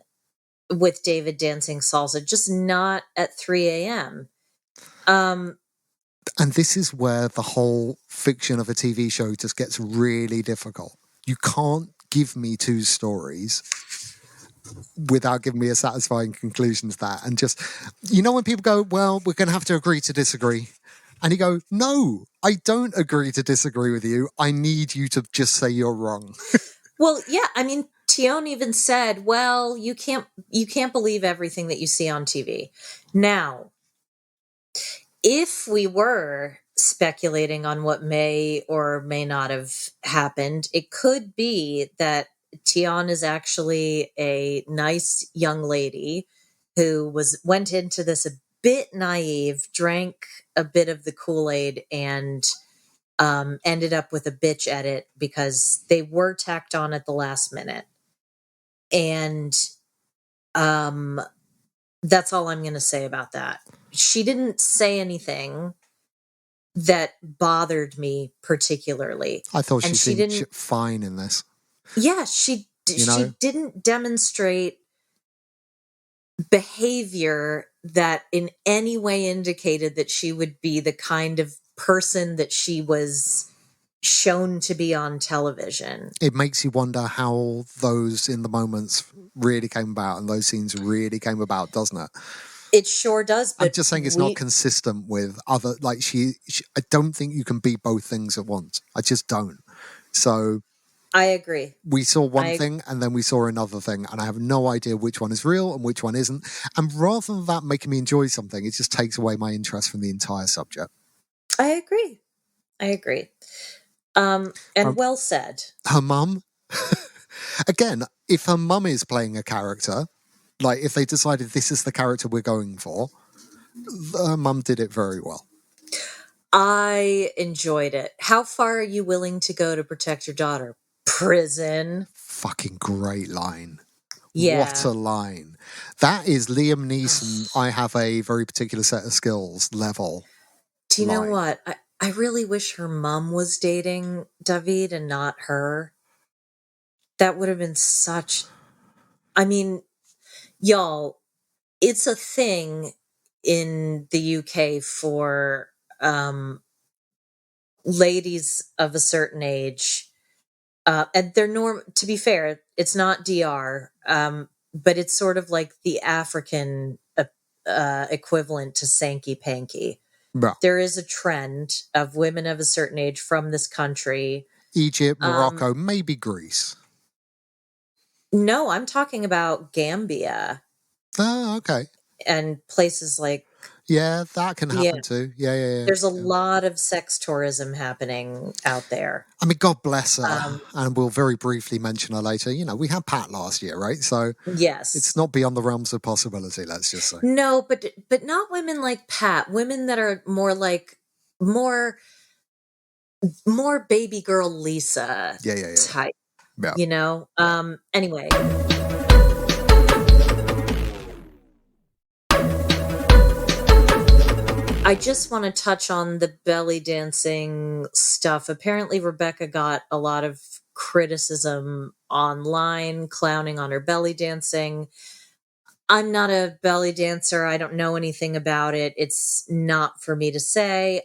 with David dancing salsa, just not at 3 a.m. And this is where the whole fiction of a TV show just gets really difficult. You can't give me two stories without giving me a satisfying conclusion to that. And just, when people go, well, we're going to have to agree to disagree. And you go, no, I don't agree to disagree with you. I need you to just say you're wrong. Well, yeah, I mean, Tion even said, well, you can't believe everything that you see on TV. Now, if we were speculating on what may or may not have happened, it could be that Tion is actually a nice young lady who went into this a bit naive, drank a bit of the Kool-Aid, and ended up with a bitch edit because they were tacked on at the last minute. And that's all I'm going to say about that. She didn't say anything that bothered me particularly. I thought And she seemed fine in this. Yeah, she didn't demonstrate behavior that in any way indicated that she would be the kind of person that she was shown to be on television. It makes you wonder how those in the moments really came about and those scenes really came about, doesn't it? It sure does. But I'm just saying it's not consistent with other, like she I don't think you can be both things at once. I just don't. So I agree. We saw one thing and then we saw another thing, and I have no idea which one is real and which one isn't. And rather than that making me enjoy something, it just takes away my interest from the entire subject. I agree. Well said. Her mum, again, if her mum is playing a character, like if they decided this is the character we're going for, her mum did it very well. I enjoyed it. How far are you willing to go to protect your daughter? Prison. Fucking great line. Yeah. What a line. That is Liam Neeson, I have a very particular set of skills level. Do you know what? I really wish her mom was dating David and not her. That would have been such... I mean, y'all, it's a thing in the UK for ladies of a certain age. And they're to be fair, it's not DR, but it's sort of like the African equivalent to Sankey Panky. Bro. There is a trend of women of a certain age from this country. Egypt, Morocco, maybe Greece. No, I'm talking about Gambia. Oh, okay. And places like... Yeah, that can happen too. Yeah. There's a lot of sex tourism happening out there. I mean, God bless her. And we'll very briefly mention her later. You know, we had Pat last year, right? So yes, it's not beyond the realms of possibility, let's just say. No, but not women like Pat. Women that are more like more baby girl Lisa type. Yeah. you know? Anyway. I just want to touch on the belly dancing stuff. Apparently, Rebecca got a lot of criticism online, clowning on her belly dancing. I'm not a belly dancer. I don't know anything about it. It's not for me to say.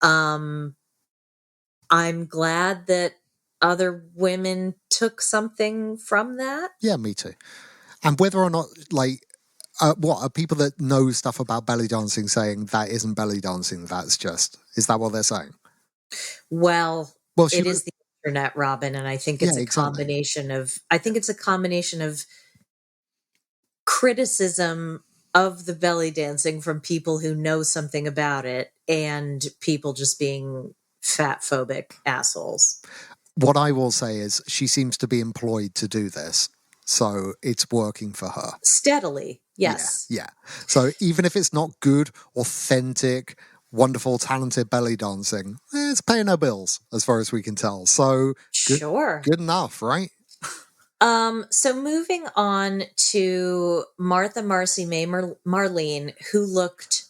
I'm glad that other women took something from that. Yeah, me too. And whether or not, like, what are people that know stuff about belly dancing saying that isn't belly dancing? That's just, is that what they're saying? Well, Well, she it was, is the internet, Robin, and I think yeah, it's a exactly. combination of. I think it's a combination of criticism of the belly dancing from people who know something about it and people just being fat phobic assholes. What I will say is she seems to be employed to do this, so it's working for her. Steadily, yes. Yeah. So even if it's not good, authentic, wonderful, talented belly dancing, it's paying her bills as far as we can tell. So Sure. good enough, right? So moving on to Martha Marcy May Marlene, who looked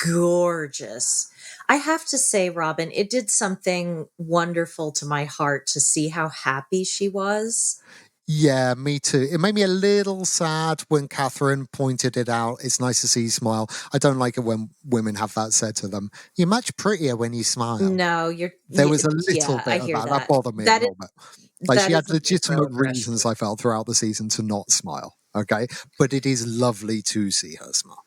gorgeous. I have to say, Robin, it did something wonderful to my heart to see how happy she was. Yeah, me too. It made me a little sad when Catherine pointed it out. It's nice to see you smile. I don't like it when women have that said to them. You're much prettier when you smile. No, There was a little yeah, I bit of hear that. that. That bothered me a That is, little bit. Like that she had is a legitimate microaggression. reasons, I felt, throughout the season to not smile. Okay. But it is lovely to see her smile.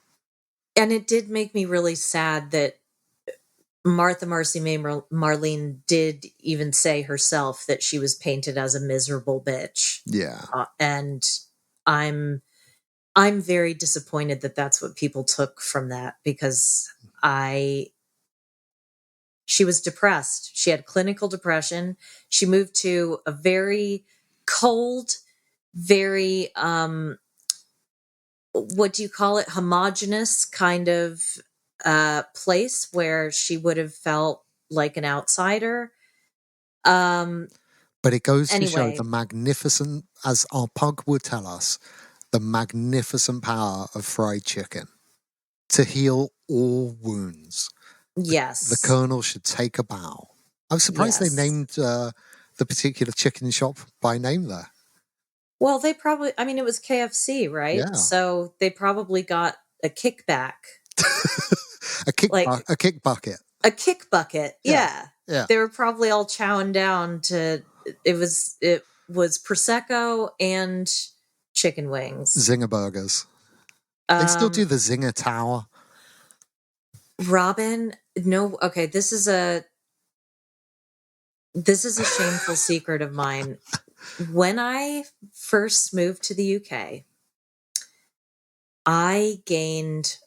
And it did make me really sad that Martha Marcy May Marlene did even say herself that she was painted as a miserable bitch. Yeah. And I'm very disappointed that that's what people took from that, because she was depressed. She had clinical depression. She moved to a very cold, very what do you call it? Homogenous kind of place where she would have felt like an outsider. But it goes to show Anyway, the magnificent, as our pug would tell us, the magnificent power of fried chicken to heal all wounds. yes. The Colonel should take a bow. I was surprised they named the particular chicken shop by name there. Well, they probably, I mean, it was KFC, right? Yeah. So they probably got a kickback. a kick bucket. A kick bucket. Yeah. They were probably all chowing down to, it was Prosecco and chicken wings. Zinger burgers. They still do the Zinger Tower. Robin, no, okay, this is a shameful secret of mine. When I first moved to the UK, I gained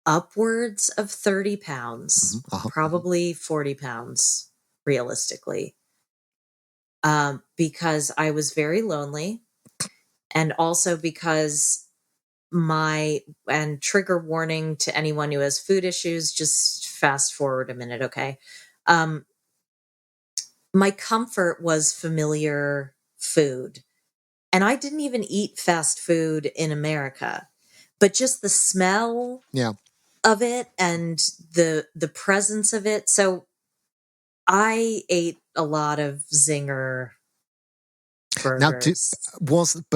upwards of 30 pounds, probably 40 pounds, realistically, because I was very lonely, and also because and trigger warning to anyone who has food issues, just fast forward a minute, okay? My comfort was familiar food. And I didn't even eat fast food in America, but just the smell of it and the presence of it. So I ate a lot of Zinger burgers. Now,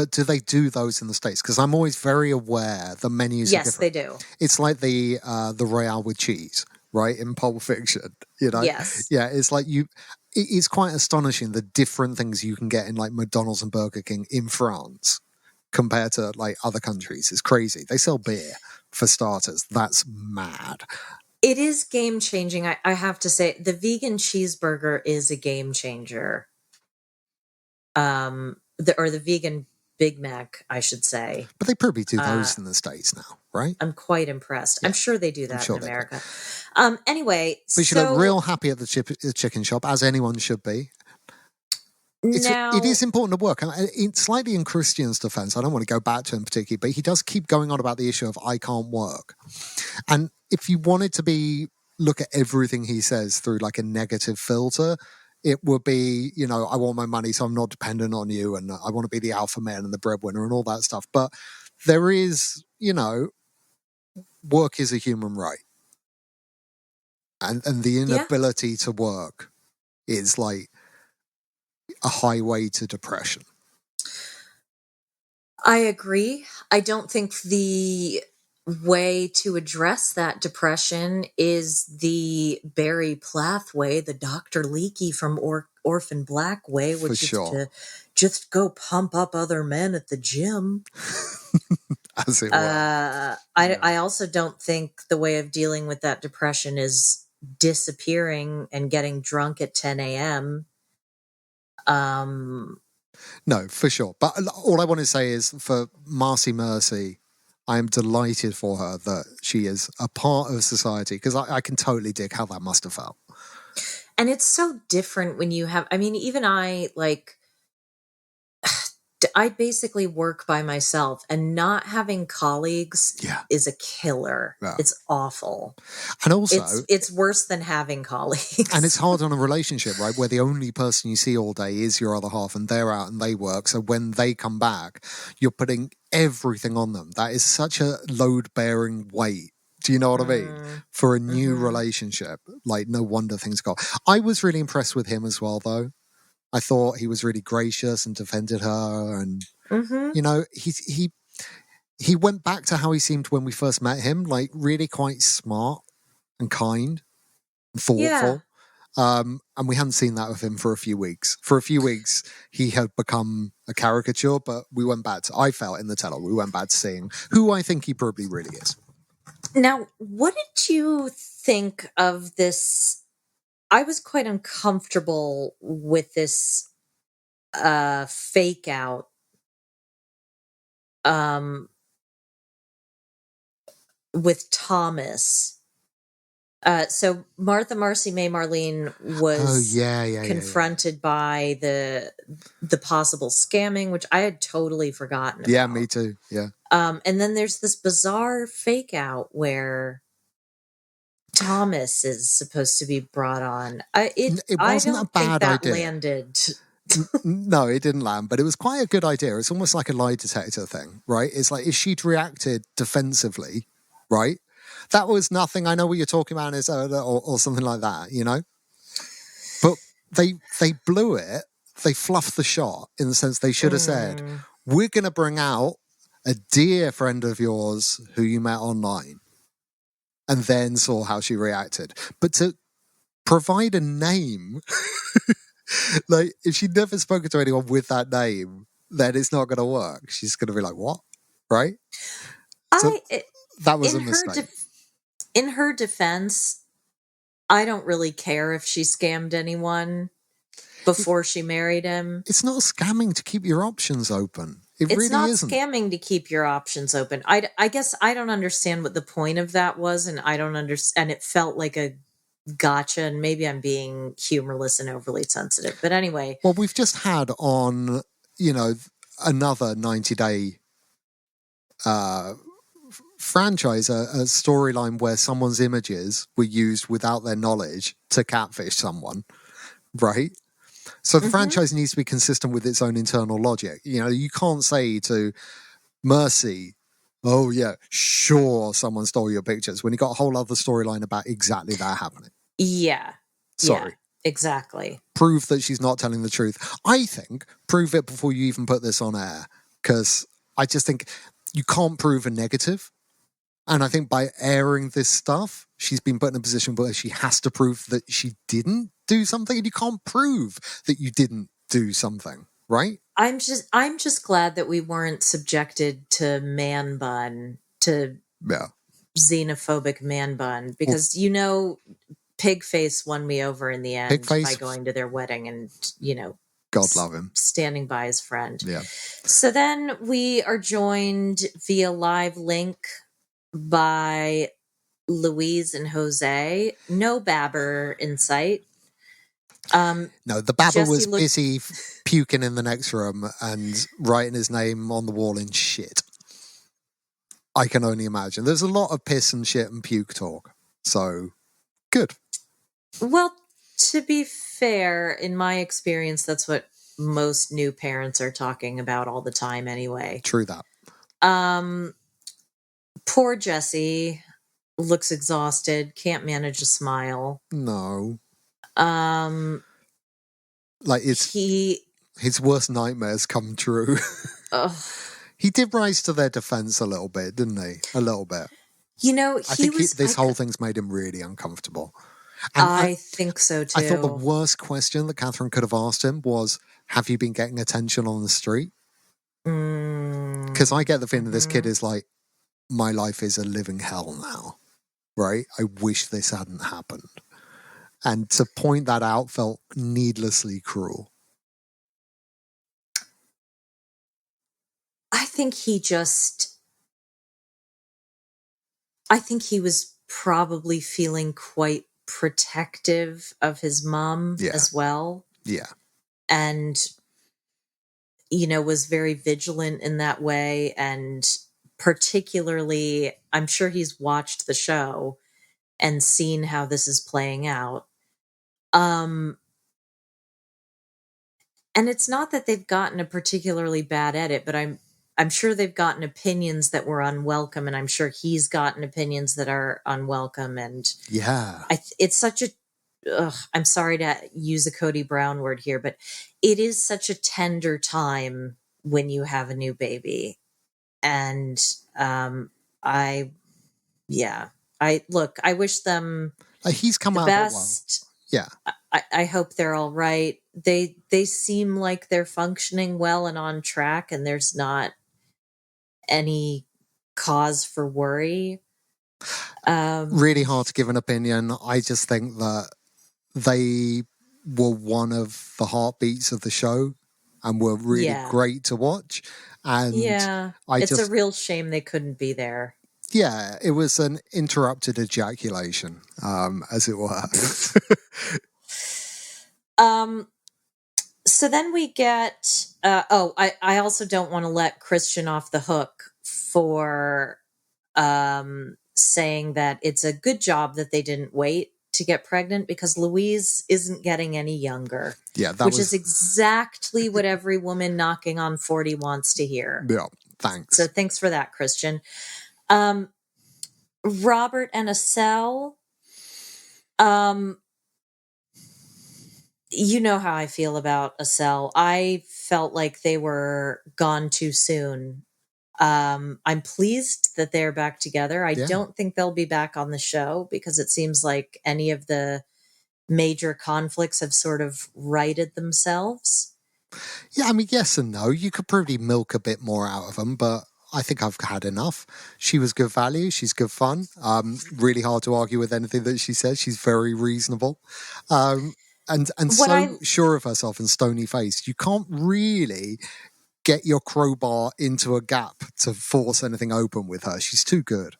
do they do those in the States? Because I'm always very aware the menus are different. Yes, they do. It's like the Royale with cheese, right? In Pulp Fiction, you know? Yes. Yeah, it's like it's quite astonishing the different things you can get in like McDonald's and Burger King in France compared to like other countries. It's crazy. They sell beer for starters. That's mad. It is game changing. I have to say, the vegan cheeseburger is a game changer. The vegan Big Mac, I should say. But they probably do those in the States now, right? I'm quite impressed. Yeah. I'm sure they do that in America. Anyway, but she looked real happy at the chicken shop, as anyone should be. It is important to work. It's slightly in Christian's defense. I don't want to go back to him particularly, but he does keep going on about the issue of I can't work. And if you wanted to look at everything he says through like a negative filter, it would be, you know, I want my money, so I'm not dependent on you, and I want to be the alpha man and the breadwinner and all that stuff. But there is, you know, work is a human right. And the inability to work is like a highway to depression. I agree. I don't think the way to address that depression is the Barry Plath way, the Dr. Leakey from Orphan Black way, For which is sure. to just go pump up other men at the gym. As it were. I also don't think the way of dealing with that depression is disappearing and getting drunk at 10 a.m. No, for sure. But all I want to say is for Marcy Mercy, I am delighted for her that she is a part of society, because I can totally dig how that must have felt. And it's so different when you have, I mean, even I, like, I basically work by myself, and not having colleagues is a killer. Yeah. It's awful. And also, it's worse than having colleagues. And it's hard on a relationship, right? Where the only person you see all day is your other half, and they're out and they work. So when they come back, you're putting everything on them. That is such a load-bearing weight. Do you know what I mean? For a new relationship. Like, no wonder things go. I was really impressed with him as well, though. I thought he was really gracious and defended her. And, you know, he went back to how he seemed when we first met him, like really quite smart and kind and thoughtful. Yeah. And we hadn't seen that with him for a few weeks. For a few weeks, he had become a caricature, but we went back to, I felt in the telly, we went back to seeing who I think he probably really is. Now, what did you think of this? I was quite uncomfortable with this fake out. With Thomas. So Martha, Marcy, May, Marlene was confronted by the possible scamming, which I had totally forgotten about. Yeah, me too. Yeah. And then there's this bizarre fake out where Thomas is supposed to be brought on. It wasn't a bad idea. Landed. No, it didn't land, but it was quite a good idea. It's almost like a lie detector thing, right? It's like if she'd reacted defensively, right? That was nothing. I know what you're talking about, is or something like that, you know. But they blew it. They fluffed the shot in the sense they should have said, "We're going to bring out a dear friend of yours who you met online," and then saw how she reacted. But to provide a name, like if she'd never spoken to anyone with that name, then it's not going to work. She's going to be like, "What?" Right? So that was a mistake. In her defense, I don't really care if she scammed anyone before she married him. It's not scamming to keep your options open. It's really not isn't. Scamming to keep your options open. I guess I don't understand what the point of that was, and I don't understand. It felt like a gotcha, and maybe I'm being humorless and overly sensitive. But anyway. Well, we've just had on, you know, another 90-day franchise, a storyline where someone's images were used without their knowledge to catfish someone, right? So the franchise needs to be consistent with its own internal logic. You know, you can't say to Mercy, "Oh yeah, sure, someone stole your pictures," when you got a whole other storyline about exactly that happening. Yeah. Sorry. Yeah, exactly. Prove that she's not telling the truth. I think prove it before you even put this on air, because I just think you can't prove a negative. And I think by airing this stuff, she's been put in a position where she has to prove that she didn't do something, and you can't prove that you didn't do something, right? I'm just glad that we weren't subjected to man bun, to xenophobic man bun, because Pigface won me over in the end by going to their wedding and, God love him, standing by his friend. Yeah. So then we are joined via live link by Louise and Jose. No Babber in sight. No, the Babber was busy puking in the next room and writing his name on the wall in shit. I can only imagine. There's a lot of piss and shit and puke talk. So, good. Well, To be fair, in my experience, that's what most new parents are talking about all the time anyway. True that. Poor Jesse looks exhausted, can't manage a smile. No. Um, Like, his worst nightmares come true. He did rise to their defense a little bit, didn't he? A little bit. You know, I think this whole thing's made him really uncomfortable. And I think so too. I thought the worst question that Catherine could have asked him was, have you been getting attention on the street? Because I get the feeling this kid is like, my life is a living hell now, right? I wish this hadn't happened. And to point that out felt needlessly cruel. I think he was probably feeling quite protective of his mom as well. Yeah. And, you know, was very vigilant in that way. And particularly, I'm sure he's watched the show and seen how this is playing out. And it's not that they've gotten a particularly bad edit, but I'm sure they've gotten opinions that were unwelcome, and I'm sure he's gotten opinions that are unwelcome. And yeah, it's such a, I'm sorry to use a Cody Brown word here, but it is such a tender time when you have a new baby. And I wish them he's come the out best. Well. Yeah. I hope they're all right. They seem like they're functioning well and on track, and there's not any cause for worry. Really hard to give an opinion. I just think that they were one of the heartbeats of the show and were really great to watch. And it's a real shame they couldn't be there. Yeah, it was an interrupted ejaculation, as it were. So then we get, I also don't want to let Christian off the hook for saying that it's a good job that they didn't wait to get pregnant, because Louise isn't getting any younger. Yeah, which is exactly what every woman knocking on 40 wants to hear. Yeah, thanks. So thanks for that, Christian. Robert and Estelle, you know how I feel about Estelle. I felt like they were gone too soon. I'm pleased that they're back together. I don't think they'll be back on the show, because it seems like any of the major conflicts have sort of righted themselves. Yeah, I mean, yes and no. You could probably milk a bit more out of them, but I think I've had enough. She was good value. She's good fun. Really hard to argue with anything that she says. She's very reasonable. And so sure of herself and stony faced. You can't really get your crowbar into a gap to force anything open with her. She's too good.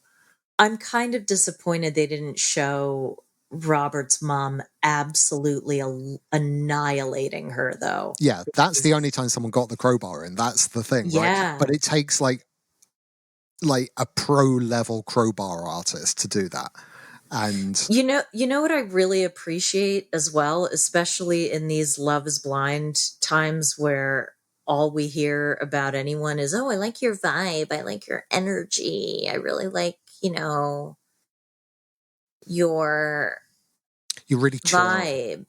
I'm kind of disappointed they didn't show Robert's mom absolutely annihilating her, though. Yeah, that's the only time someone got the crowbar in. That's the thing, right? But it takes like a pro level crowbar artist to do that. And you know what I really appreciate as well, especially in these Love is Blind times where all we hear about anyone is, oh, I like your vibe, I like your energy, I really like, you're really vibe.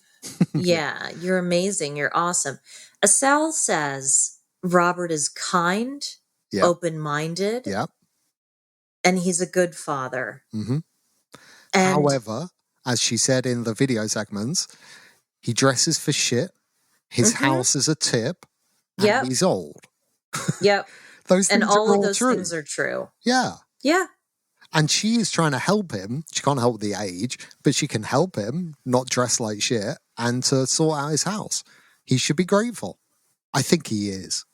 Yeah, you're amazing, you're awesome. Estelle says Robert is kind, open-minded, and he's a good father. Mm-hmm. However, as she said in the video segments, he dresses for shit, his house is a tip, and he's old. Yep. Those things all are of those true. things are true. Yeah. Yeah. And she is trying to help him. She can't help the age, but she can help him not dress like shit and to sort out his house. He should be grateful. I think he is.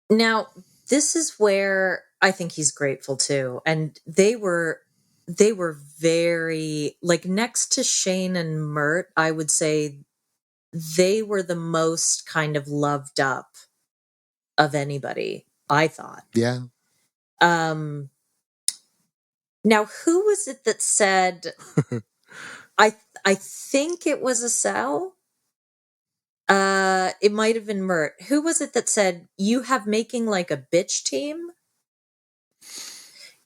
Now, this is where I think he's grateful too. And they were very, like, next to Shane and Mert, I would say they were the most kind of loved up of anybody, I thought. Yeah. Now, who was it that said, I I think it was a cell. It might have been Mert. Who was it that said, "You have making like a bitch team"?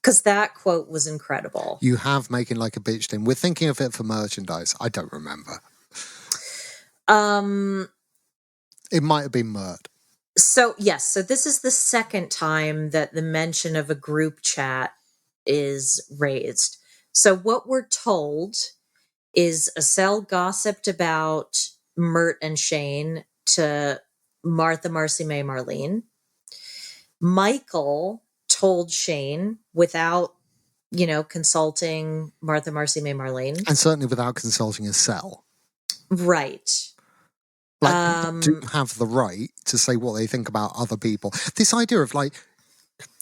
Because that quote was incredible. You have making like a bitch team. We're thinking of it for merchandise. I don't remember. It might have been Mert. So yes, so this is the second time that the mention of a group chat is raised. So what we're told is Estelle gossiped about Mert and Shane to Martha, Marcy, May, Marlene. Michael told Shane without, consulting Martha, Marcy, May, Marlene. And certainly without consulting Estelle. Right. Like, do have the right to say what they think about other people. This idea of like,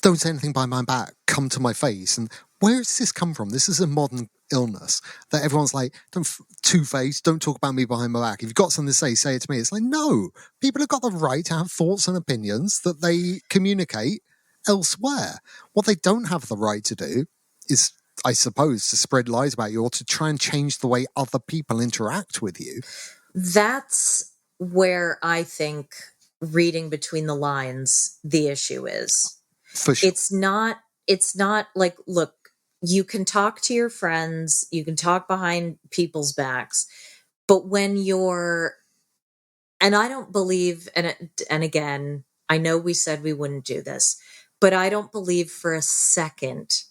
don't say anything behind my back, come to my face. And where does this come from? This is a modern illness that everyone's like, don't two-face, don't talk about me behind my back. If you've got something to say it to me. It's like, no, people have got the right to have thoughts and opinions that they communicate elsewhere. What they don't have the right to do is, I suppose, to spread lies about you or to try and change the way other people interact with you. That's where I think reading between the lines, the issue is. For sure. It's not like, look, you can talk to your friends, you can talk behind people's backs, but when you're, and I don't believe, and again, I know we said we wouldn't do this, but I don't believe for a second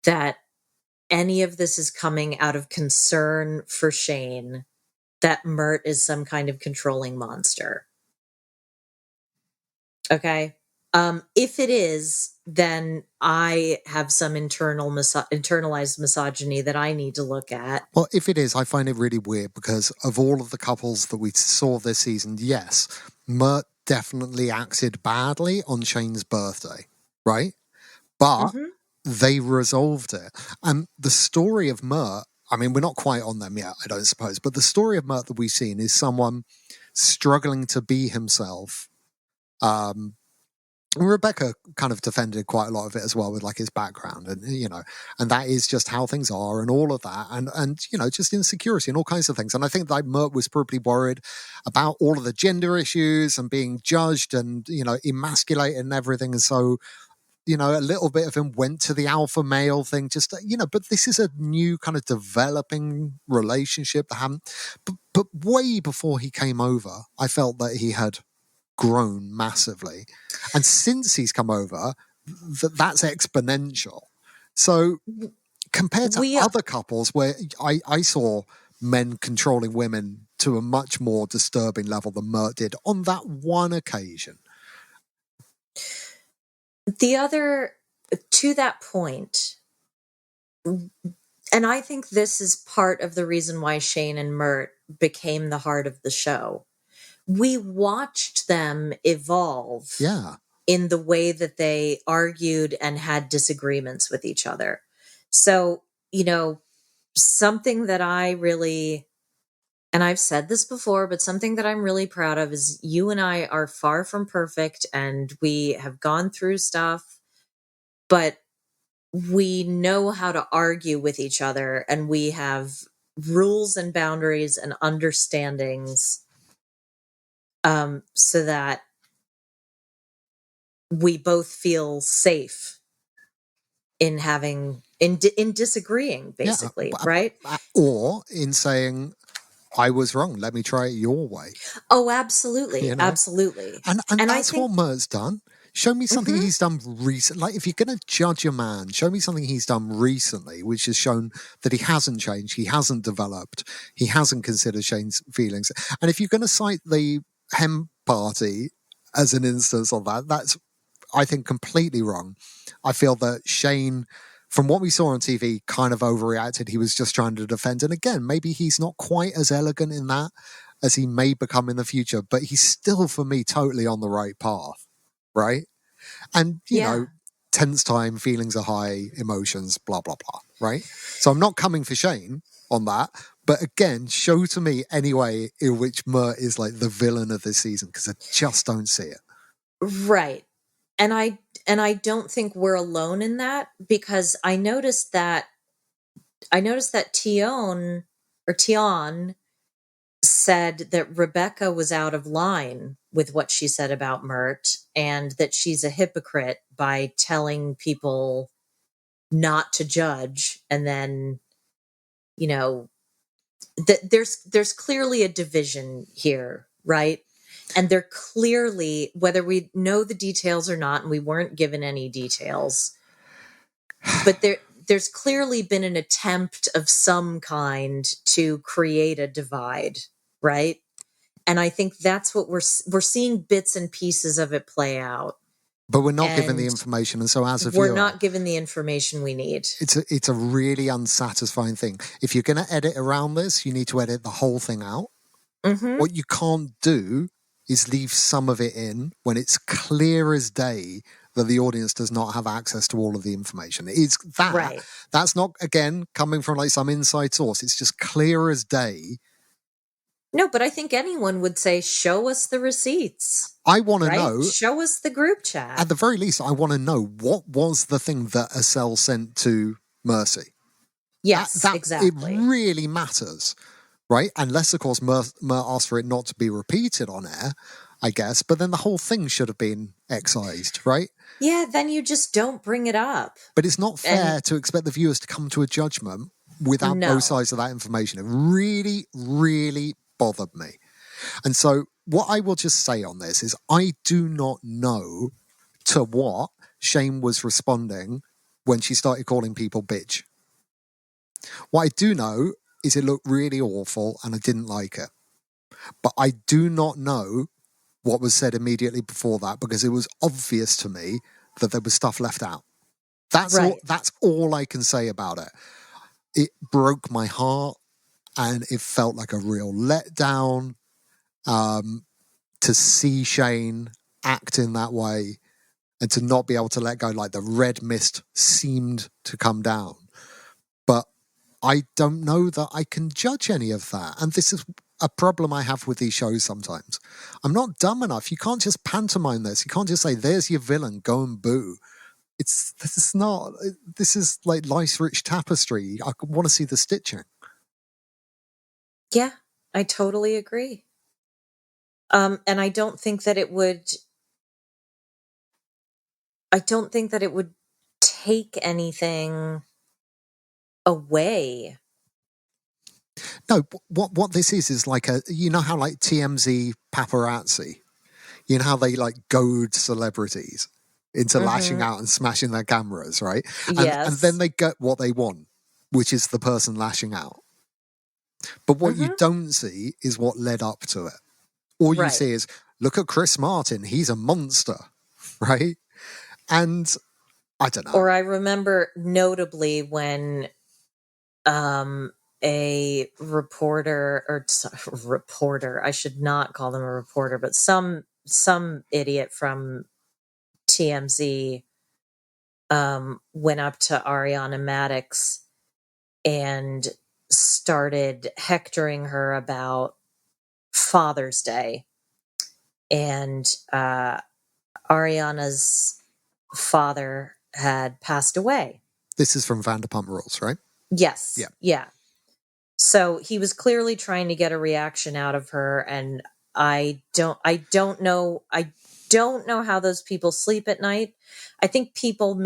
that any of this is coming out of concern for Shane, that Mert is some kind of controlling monster. Okay. If it is, then I have some internalized misogyny that I need to look at. Well, if it is, I find it really weird because of all of the couples that we saw this season, yes, Mert definitely acted badly on Shane's birthday, right? But they resolved it. And the story of Mert, I mean, we're not quite on them yet, I don't suppose, but the story of Mert that we've seen is someone struggling to be himself. Rebecca kind of defended quite a lot of it as well with like his background and, and that is just how things are and all of that and, just insecurity and all kinds of things. And I think like Mert was probably worried about all of the gender issues and being judged and, emasculated and everything. And so, a little bit of him went to the alpha male thing, just, but this is a new kind of developing relationship that but way before he came over, I felt that he had grown massively. And since he's come over, that's exponential. So compared to other couples where I saw men controlling women to a much more disturbing level than Mert did on that one occasion. The other, to that point, and I think this is part of the reason why Shane and Mert became the heart of the show. We watched them evolve in the way that they argued and had disagreements with each other. So, something that I really, and I've said this before, but something that I'm really proud of is you and I are far from perfect and we have gone through stuff, but we know how to argue with each other and we have rules and boundaries and understandings so that we both feel safe in disagreeing, basically, right? Or in saying, I was wrong, let me try it your way. Oh, absolutely. Absolutely. And that's what Mert's done. Show me something he's done recently. Like, if you're going to judge a man, show me something he's done recently, which has shown that he hasn't changed, he hasn't developed, he hasn't considered Shane's feelings. And if you're going to cite the hem party as an instance of that, that's, I think, completely wrong. I feel that Shane, from what we saw on TV, kind of overreacted. He was just trying to defend. And again, maybe he's not quite as elegant in that as he may become in the future, but he's still, for me, totally on the right path. Right? And, tense time, feelings are high, emotions, blah, blah, blah. Right? So I'm not coming for Shane on that. But again, show to me any way in which Mert is like the villain of this season, because I just don't see it. Right. And I don't think we're alone in that, because I noticed that Tion or Tion said that Rebecca was out of line with what she said about Mert, and that she's a hypocrite by telling people not to judge. And then, you know, there's clearly a division here, right? And they're clearly, whether we know the details or not, and we weren't given any details, but there's clearly been an attempt of some kind to create a divide, right? And I think that's what we're seeing, bits and pieces of it play out. But we're not given the And information, and so as a we're viewer, not given the information we need. it's a really unsatisfying thing. If you're going to edit around this, you need to edit the whole thing out. Mm-hmm. What you can't do is leave some of it in when it's clear as day that the audience does not have access to all of the information. It's that. Right. That's not, again, coming from like some inside source. It's just clear as day. No, but I think anyone would say, show us the receipts. I want to right? know. Show us the group chat. At the very least, I want to know what was the thing that Estelle sent to Mercy. Yes, exactly. It really matters, right? Unless, of course, Mer asked for it not to be repeated on air, I guess. But then the whole thing should have been excised, right? Yeah, then you just don't bring it up. But it's not fair to expect the viewers to come to a judgment without both sides of that information. It really, really bothered me. And so what I will just say on this is I do not know to what Shane was responding when she started calling people bitch. What I do know is it looked really awful and I didn't like it. But I do not know what was said immediately before that because it was obvious to me that there was stuff left out. That's all I can say about it. It broke my heart and it felt like a real letdown to see Shane act in that way and to not be able to let go. Like the red mist seemed to come down. But I don't know that I can judge any of that. And this is a problem I have with these shows sometimes. I'm not dumb enough. You can't just pantomime this. You can't just say, there's your villain, go and boo. This is like Life's Rich Tapestry. I want to see the stitching. Yeah, I totally agree. And I don't think that it would take anything away. No, what this is like you know how like TMZ paparazzi, you know how they like goad celebrities into lashing out and smashing their cameras, right? And then they get what they want, which is the person lashing out. But what you don't see is what led up to it. All you see is, look at Chris Martin, he's a monster, right? And I don't know. Or I remember notably when a reporter, I should not call them a reporter, but some idiot from TMZ went up to Ariana Madix and started hectoring her about Father's Day. And Ariana's father had passed away. This is from Vanderpump Rules, right? Yes. Yeah. So he was clearly trying to get a reaction out of her, and I don't know how those people sleep at night. I think people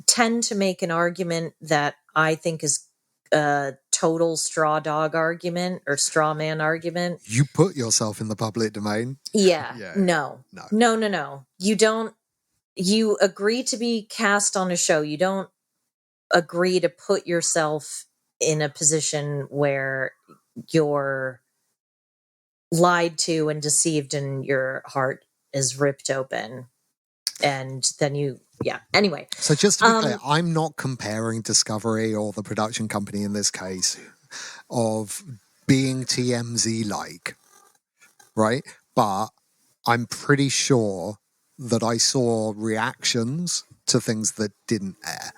tend to make an argument that I think is a total straw dog argument or straw man argument. You put yourself in the public domain. Yeah. No. You don't. You agree to be cast on a show. You don't agree to put yourself in a position where you're lied to and deceived and your heart is ripped open. And then anyway. So just to be clear, I'm not comparing Discovery or the production company in this case of being TMZ-like, right? But I'm pretty sure that I saw reactions to things that didn't air.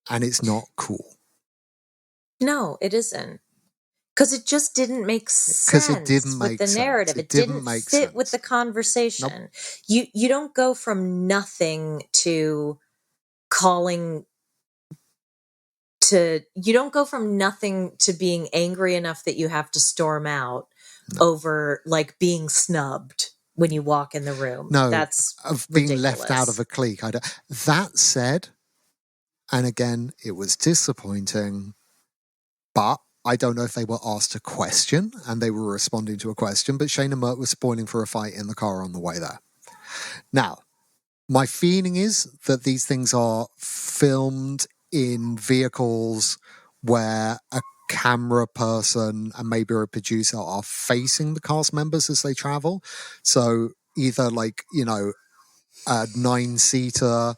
And it's not cool. No, it isn't. Because it just didn't make sense with the narrative. It didn't fit with the conversation. Nope. You don't go from nothing to calling you don't go from nothing to being angry enough that you have to storm out over like being snubbed when you walk in the room. No, That's of ridiculous. being left out of a clique. That said, and again, it was disappointing, but I don't know if they were asked a question and they were responding to a question, but Shane and Mert were spoiling for a fight in the car on the way there. Now, my feeling is that these things are filmed in vehicles where a camera person and maybe a producer are facing the cast members as they travel. So either like, a 9-seater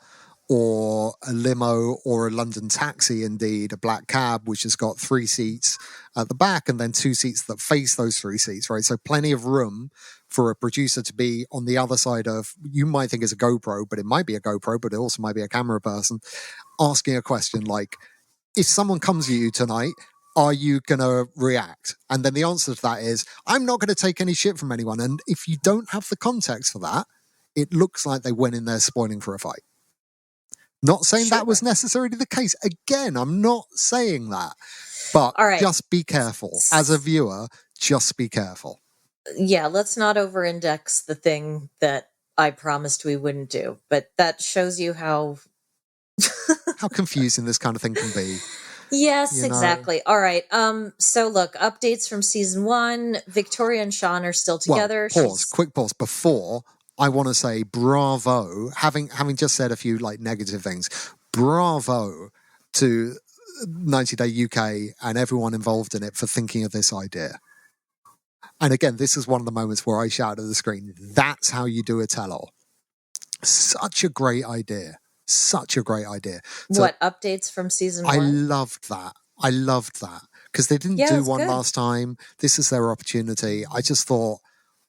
or a limo or a London taxi, indeed, a black cab, which has got 3 seats at the back and then 2 seats that face those 3 seats, right? So plenty of room for a producer to be on the other side of, you might think it's a GoPro, but it might be a GoPro, but it also might be a camera person asking a question like, if someone comes at you tonight, are you going to react? And then the answer to that is, I'm not going to take any shit from anyone. And if you don't have the context for that, it looks like they went in there spoiling for a fight. Not saying that was necessarily the case. Again, I'm not saying that. But just be careful. As a viewer, just be careful. Yeah, let's not over-index the thing that I promised we wouldn't do. But that shows you how confusing this kind of thing can be. Yes, exactly. All right. So look, updates from season 1. Victoria and Sean are still together. Well, quick pause. Before, I want to say bravo, having just said a few like negative things, bravo to 90 Day UK and everyone involved in it for thinking of this idea. And again, this is one of the moments where I shout at the screen, that's how you do a tell-all. Such a great idea. Such a great idea. So, what, updates from season 1? I loved that. Because they didn't do one last time. This is their opportunity. I just thought,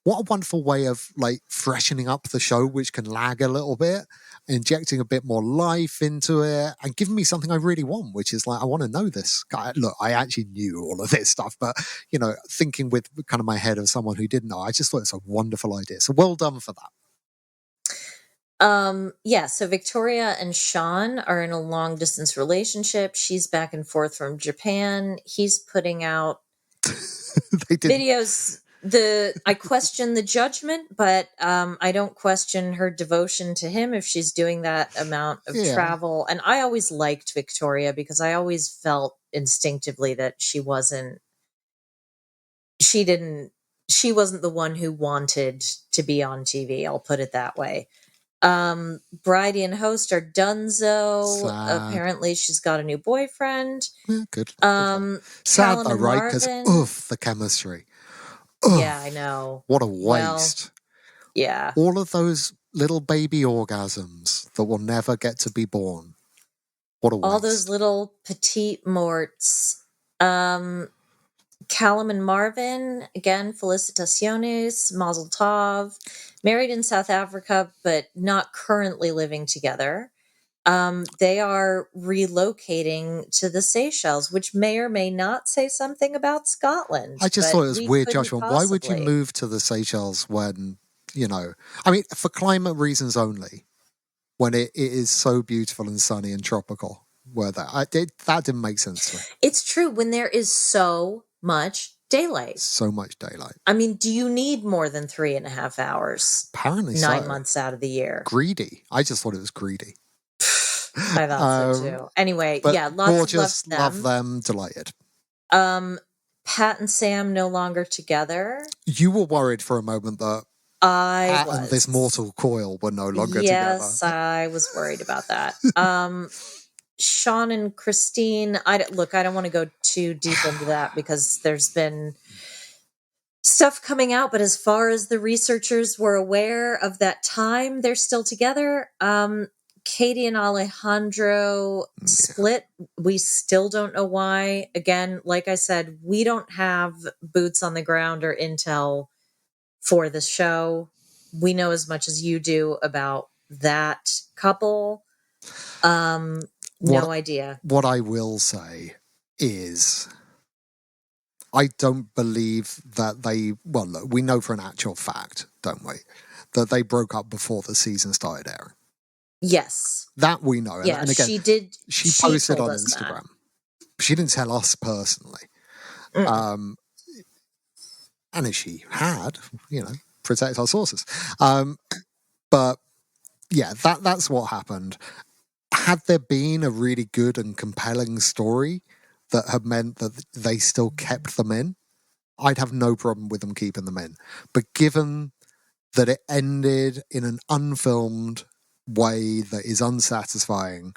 what a wonderful way of like freshening up the show, which can lag a little bit, injecting a bit more life into it and giving me something I really want, which is like, I want to know this. Look, I actually knew all of this stuff, but, thinking with kind of my head of someone who didn't know, I just thought it's a wonderful idea. So well done for that. So Victoria and Sean are in a long distance relationship. She's back and forth from Japan. He's putting out videos. I question the judgment, but I don't question her devotion to him if she's doing that amount of travel. And I always liked Victoria because I always felt instinctively that she wasn't the one who wanted to be on TV. I'll put it that way. Bridie and Host are donezo. Sad. Apparently she's got a new boyfriend. Yeah, good. Sad though, right? Because the chemistry. Yeah, I know. What a waste. Yeah. All of those little baby orgasms that will never get to be born. What a waste. All those little petite morts. Callum and Marvin, again, felicitaciones, mazel tov. Married in South Africa, but not currently living together. They are relocating to the Seychelles, which may or may not say something about Scotland. I just thought it was weird, Joshua. Why would you move to the Seychelles when, for climate reasons only, when it is so beautiful and sunny and tropical weather? That didn't make sense to me. It's true when there is so much daylight. So much daylight. I mean, do you need more than 3.5 hours? Apparently 9 months out of the year. Greedy. I just thought it was greedy. I thought so too. Anyway, lots gorgeous, of them. Love them, delighted. Pat and Sam no longer together. You were worried for a moment that Pat and this mortal coil were no longer together. Yes, I was worried about that. Sean and Christine, I don't want to go too deep into that because there's been stuff coming out, but as far as the researchers were aware of that time, they're still together. Katie and Alejandro split. We still don't know why. Again, like I said, we don't have boots on the ground or intel for the show. We know as much as you do about that couple. No idea. What I will say is I don't believe that look, we know for an actual fact, don't we, that they broke up before the season started airing. Yes. That we know. Yeah, and again, she did. She posted on Instagram. She didn't tell us personally. And if she had, protect our sources. But yeah, that's what happened. Had there been a really good and compelling story that had meant that they still kept them in, I'd have no problem with them keeping them in. But given that it ended in an unfilmed way that is unsatisfying,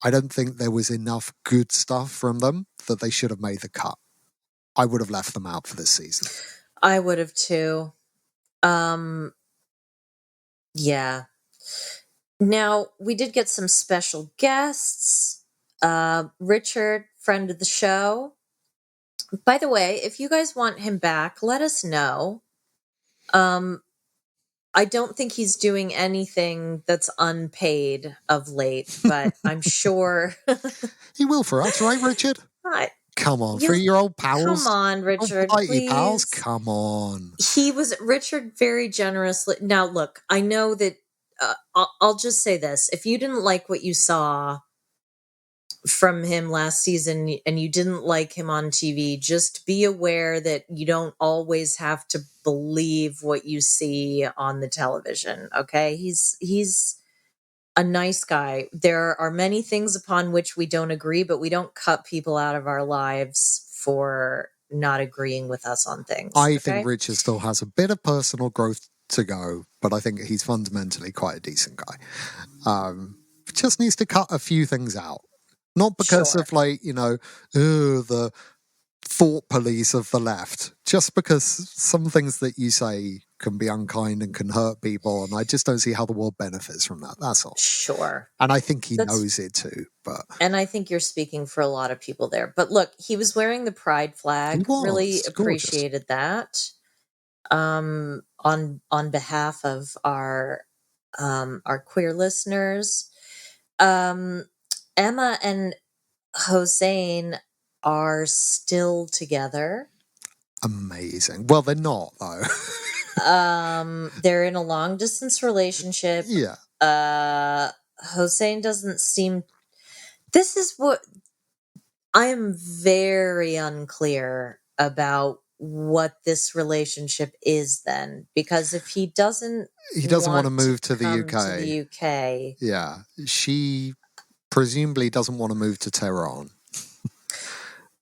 I don't think there was enough good stuff from them that they should have made the cut. I would have left them out for this season. I would have too. Yeah. Now, we did get some special guests. Richard, friend of the show. By the way, if you guys want him back, let us know. I don't think he's doing anything that's unpaid of late, but I'm sure He will for us, right, Richard? Come on, for your old pals. Come on, Richard, please. Pals, come on. Richard very generously. Now, look, I know that I'll just say this. If you didn't like what you saw from him last season and you didn't like him on TV, just be aware that you don't always have to believe what you see on the television. Okay. He's a nice guy. There are many things upon which we don't agree, but we don't cut people out of our lives for not agreeing with us on things. I think Richard still has a bit of personal growth to go, but I think he's fundamentally quite a decent guy. Just needs to cut a few things out. Not because of the thought police of the left, just because some things that you say can be unkind and can hurt people, and I just don't see how the world benefits from that. That's all. Sure. And I think he knows it too. And I think you're speaking for a lot of people there. But look, he was wearing the pride flag. Really appreciated that. On behalf of our queer listeners. Emma and Hossein are still together. Amazing. Well, they're not, though. They're in a long distance relationship. Yeah. Hossein doesn't seem. This is what I am very unclear about what this relationship is then, because if he doesn't want to move to the UK. Yeah. She presumably doesn't want to move to Tehran.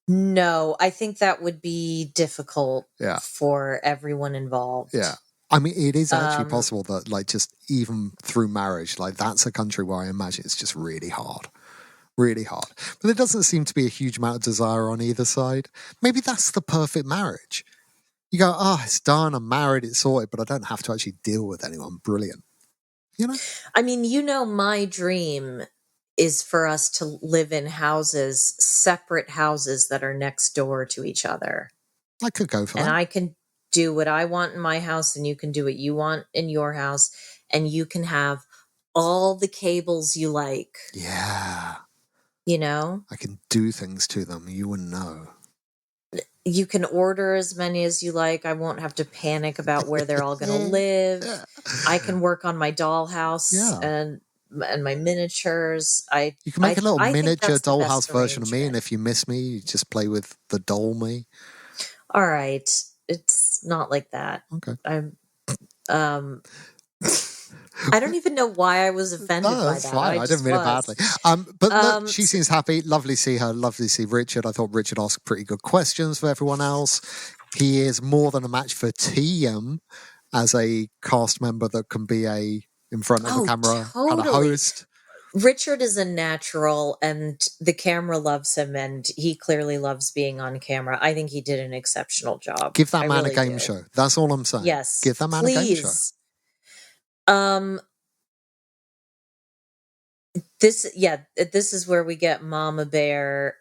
No, I think that would be difficult for everyone involved. Yeah. I mean, it is actually possible that, just even through marriage, that's a country where I imagine it's just really hard. Really hard. But there doesn't seem to be a huge amount of desire on either side. Maybe that's the perfect marriage. You go, it's done, I'm married, it's sorted, but I don't have to actually deal with anyone. Brilliant. I mean, my dream is for us to live in separate houses that are next door to each other. I could go for that. And I can do what I want in my house, and you can do what you want in your house, and you can have all the cables you like. Yeah. I can do things to them you wouldn't know. You can order as many as you like. I won't have to panic about where they're all going to live. I can work on my dollhouse and my miniatures. You can make a little miniature dollhouse version of me, and if you miss me, you just play with the doll me. All right. It's not like that. Okay. I don't even know why I was offended by that. Fine. I didn't mean it badly. But look, she seems happy. Lovely to see her. Lovely to see Richard. I thought Richard asked pretty good questions for everyone else. He is more than a match for TM as a cast member that can be in front of the camera and a host. Richard is a natural, and the camera loves him, and he clearly loves being on camera. I think he did an exceptional job. Give that man a game show. That's all I'm saying. Yes. Give that man a game show. This is where we get Mama Bear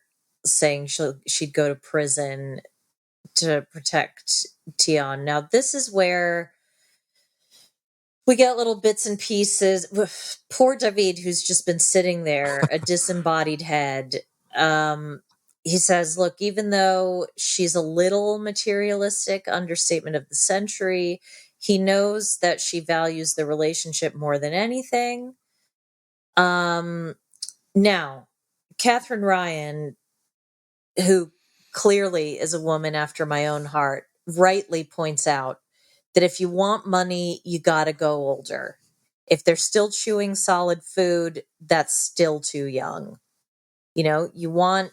saying she'd go to prison to protect Tian. Now, this is where we get little bits and pieces. Poor David, who's just been sitting there, a disembodied head. He says, look, even though she's a little materialistic, understatement of the century, he knows that she values the relationship more than anything. Now, Catherine Ryan who clearly is a woman after my own heart, rightly points out that if you want money, you got to go older. If they're still chewing solid food, that's still too young. You know, you want,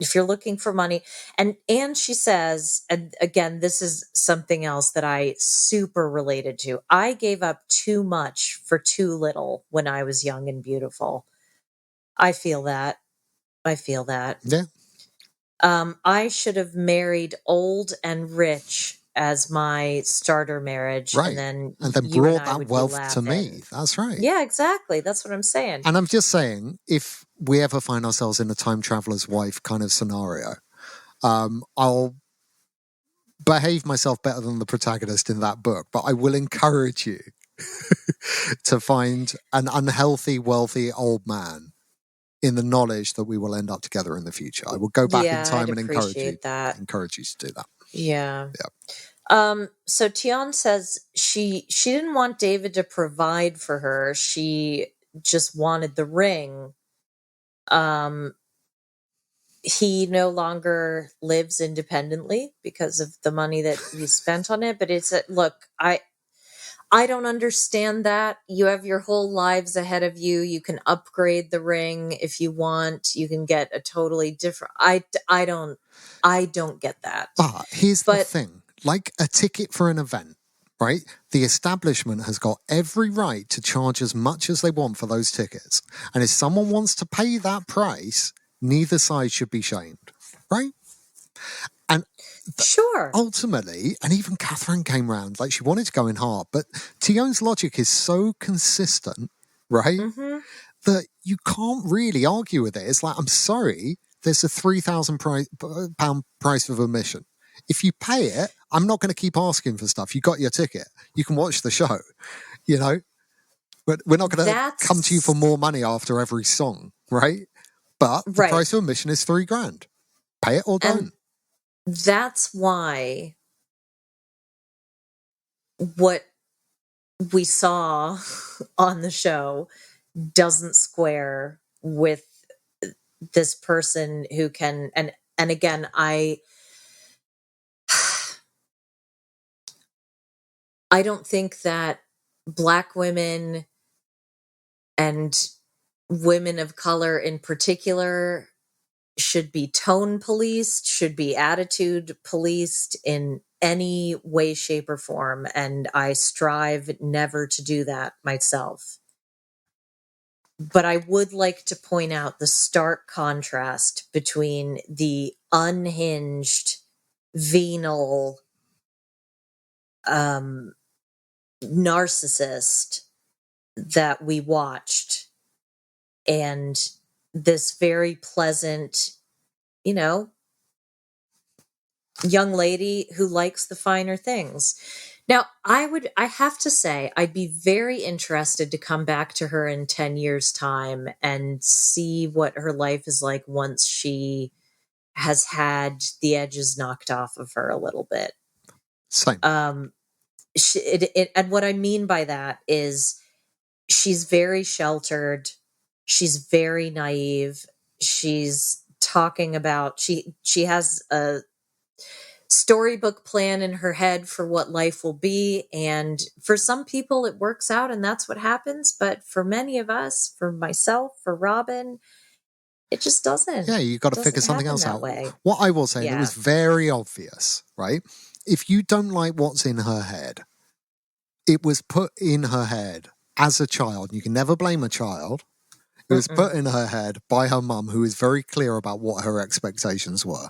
if you're looking for money, and she says, and again, this is something else that I super related to. I gave up too much for too little when I was young and beautiful. I feel that. I feel that. Yeah. I should have married old and rich as my starter marriage, and Right. then And then you and brought I that would be wealth to me. laughing. That's right. Yeah, exactly. That's what I'm saying. And I'm just saying, if we ever find ourselves in a time traveler's wife kind of scenario, I'll behave myself better than the protagonist in that book, but I will encourage you to find an unhealthy, wealthy old man in the knowledge that we will end up together in the future. I will go back in Yeah, time I'd and appreciate that. encourage you to do that. Yeah. Yeah. So Tion says she didn't want David to provide for her. She just wanted the ring. He no longer lives independently because of the money that he spent on it. But it's look, I don't understand that. You have your whole lives ahead of you. You can upgrade the ring if you want. You can get a totally different. I don't get that. But here's the But thing, like a ticket for an event, right? The establishment has got every right to charge as much as they want for those tickets. And if someone wants to pay that price, neither side should be shamed, right? And sure. ultimately, and even Catherine came round, like she wanted to go in hard, but Tion's logic is so consistent, right? Mm-hmm. That you can't really argue with it. It's like, I'm sorry, there's a £3,000 price of admission. If you pay it, I'm not going to keep asking for stuff. You got your ticket. You can watch the show, you know? But we're not going to come to you for more money after every song, right? But the right. price of admission is $3,000. Pay it or don't. And that's why what we saw on the show doesn't square with this person who can, and again, I don't think that Black women and women of color in particular should be tone policed, should be attitude policed in any way, shape, or form. And I strive never to do that myself. But I would like to point out the stark contrast between the unhinged, venal, narcissist that we watched and this very pleasant, you know, young lady who likes the finer things. Now, I have to say, I'd be very interested to come back to her in 10 years' time and see what her life is like once she has had the edges knocked off of her a little bit. Same. And what I mean by that is she's very sheltered. She's very naive. She's talking about, she has a storybook plan in her head for what life will be. And for some people, it works out and that's what happens. But for many of us, for myself, for Robin, it just doesn't. Yeah, you've got to figure Doesn't something happen else that out. way. What I will say, and it Yeah. was very obvious, right? If you don't like what's in her head, it was put in her head as a child. You can never blame a child. It was put in her head by her mum, who is very clear about what her expectations were,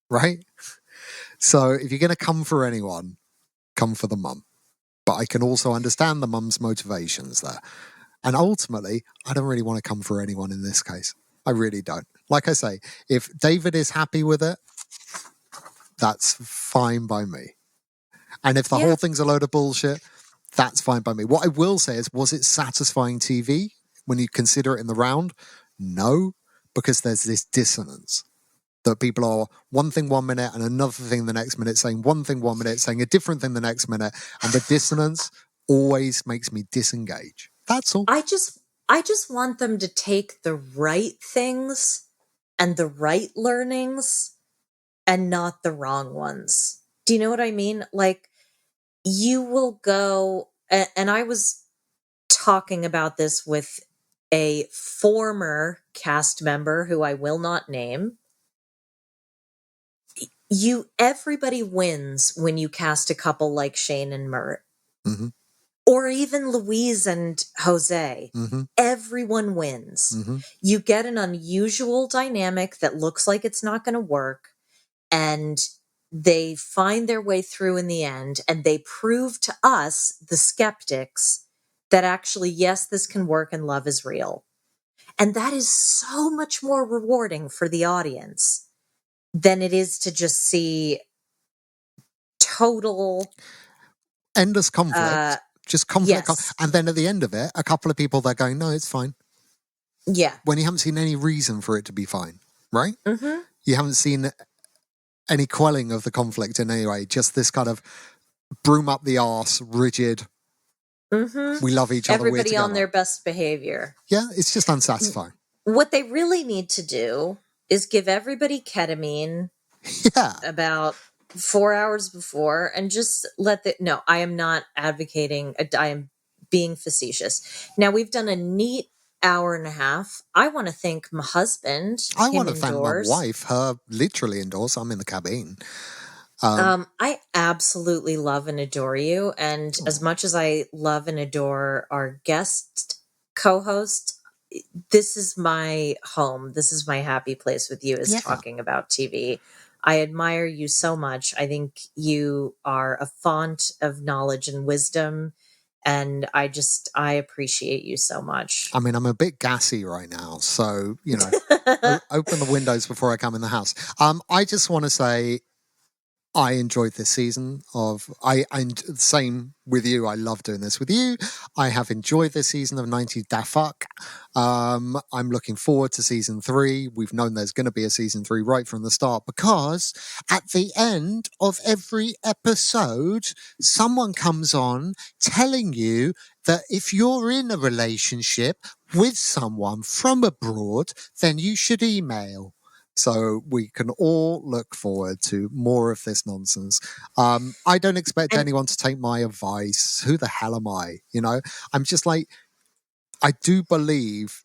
right? So if you're going to come for anyone, come for the mum. But I can also understand the mum's motivations there. And ultimately, I don't really want to come for anyone in this case. I really don't. Like I say, if David is happy with it, that's fine by me. And if the whole thing's a load of bullshit, that's fine by me. What I will say is, was it satisfying TV when you consider it in the round? No, because there's this dissonance that people are one thing 1 minute and another thing the next minute, saying one thing 1 minute, saying a different thing the next minute. And the dissonance always makes me disengage. That's all. I just want them to take the right things and the right learnings and not the wrong ones. Do you know what I mean? Like, you will go, and I was talking about this with a former cast member who I will not name. Everybody wins when you cast a couple like Shane and Mert. Mm-hmm. Or even Louise and Jose. Mm-hmm. Everyone wins. Mm-hmm. You get an unusual dynamic that looks like it's not going to work, and they find their way through in the end, and they prove to us, the skeptics, that actually, yes, this can work and love is real. And that is so much more rewarding for the audience than it is to just see total endless conflict. Just conflict. yes. And then at the end of it, a couple of people, they're going, no, it's fine. Yeah. When you haven't seen any reason for it to be fine, right? Mm-hmm. You haven't seen any quelling of the conflict in any way. Just this kind of broom up the arse, rigid. Mm-hmm. We love each other. Everybody on their best behavior. Yeah, it's just unsatisfying. What they really need to do is give everybody ketamine about 4 hours before and just no, I am not advocating, I am being facetious. Now, we've done a neat hour and a half. I want to thank my husband. I want to thank my wife, her literally indoors. I'm in the cabin. I absolutely love and adore you. And as much as I love and adore our guest co-host, this is my home. This is my happy place with you, is talking about TV. I admire you so much. I think you are a font of knowledge and wisdom. And I appreciate you so much. I mean, I'm a bit gassy right now. So, open the windows before I come in the house. I just want to say, I enjoyed this season and same with you. I love doing this with you. I have enjoyed this season of 90 Da Fuck. I'm looking forward to season 3. We've known there's going to be a season 3 right from the start, because at the end of every episode, someone comes on telling you that if you're in a relationship with someone from abroad, then you should email. So we can all look forward to more of this nonsense. I don't expect anyone to take my advice. Who the hell am I? I'm just like, I do believe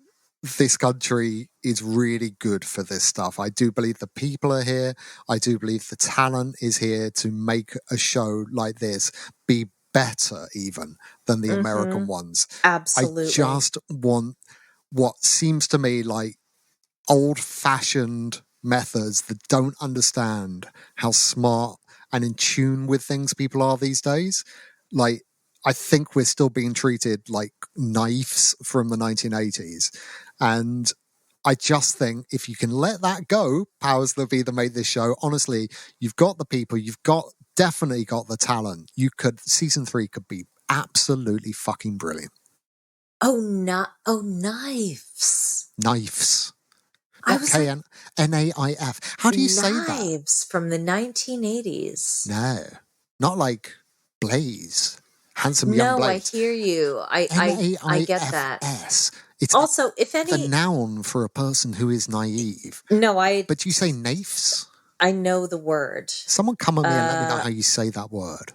this country is really good for this stuff. I do believe the people are here. I do believe the talent is here to make a show like this be better even than the American ones. Absolutely. I just want what seems to me like old-fashioned methods that don't understand how smart and in tune with things people are these days. Like, I think we're still being treated like knives from the 1980s. And I just think if you can let that go, powers that be that made this show, honestly, you've got the people, definitely got the talent. Season 3 could be absolutely fucking brilliant. Knives. Knives. N-A-I-F. How do you say that? Knives from the 1980s. No, not like Blaze. Handsome young Blaze. No, I hear you. I get that. It's also, it's a noun for a person who is naive. No, but you say naifs? I know the word. Someone come at me and let me know how you say that word.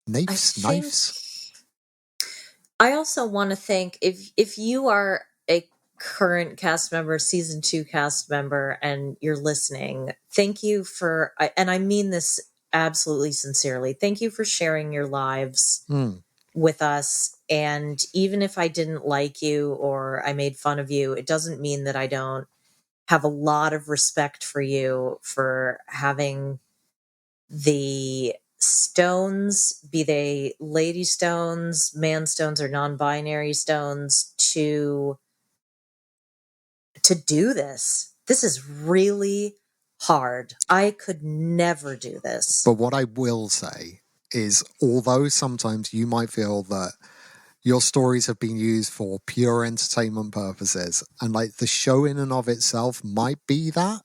Naifs? Knives? I also want to thank, if you are a current cast member, season 2 cast member, and you're listening, thank you for, and I mean this absolutely sincerely, thank you for sharing your lives with us. And even if I didn't like you or I made fun of you, it doesn't mean that I don't have a lot of respect for you for having the stones, be they lady stones, man stones, or non-binary stones, to do this. This is really hard. I could never do this. But what I will say is, although sometimes you might feel that your stories have been used for pure entertainment purposes, and like the show in and of itself might be that,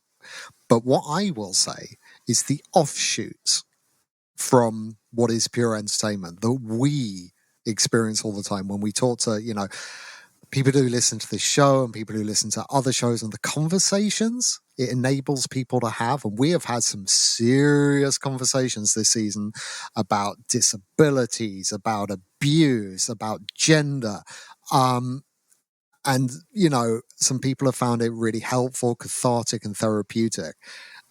but what I will say is the offshoots from what is pure entertainment that we experience all the time when we talk to, people who listen to this show and people who listen to other shows and the conversations it enables people to have. And we have had some serious conversations this season about disabilities, about abuse, about gender. And, you know, some people have found it really helpful, cathartic and therapeutic.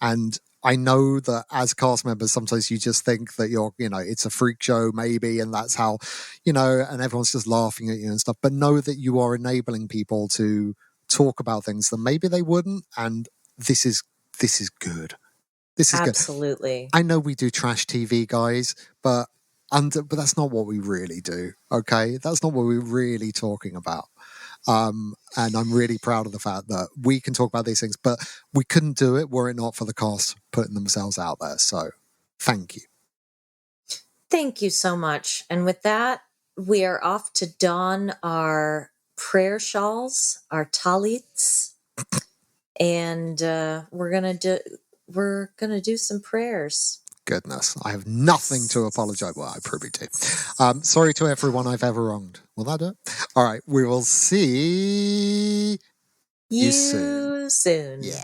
And I know that as cast members, sometimes you just think that you're, you know, it's a freak show maybe, and that's how, you know, and everyone's just laughing at you and stuff. But know that you are enabling people to talk about things that maybe they wouldn't. And this is good. This is good. Absolutely. I know we do trash TV, guys, but that's not what we really do. Okay, that's not what we're really talking about. And I'm really proud of the fact that we can talk about these things, but we couldn't do it were it not for the cast putting themselves out there. So thank you. Thank you so much. And with that, we are off to don our prayer shawls, our talits, and we're gonna do some prayers. Goodness, I have nothing to apologize. Well, I probably do. Sorry to everyone I've ever wronged. Will that do it? All right, we will see you soon. Soon. Yeah.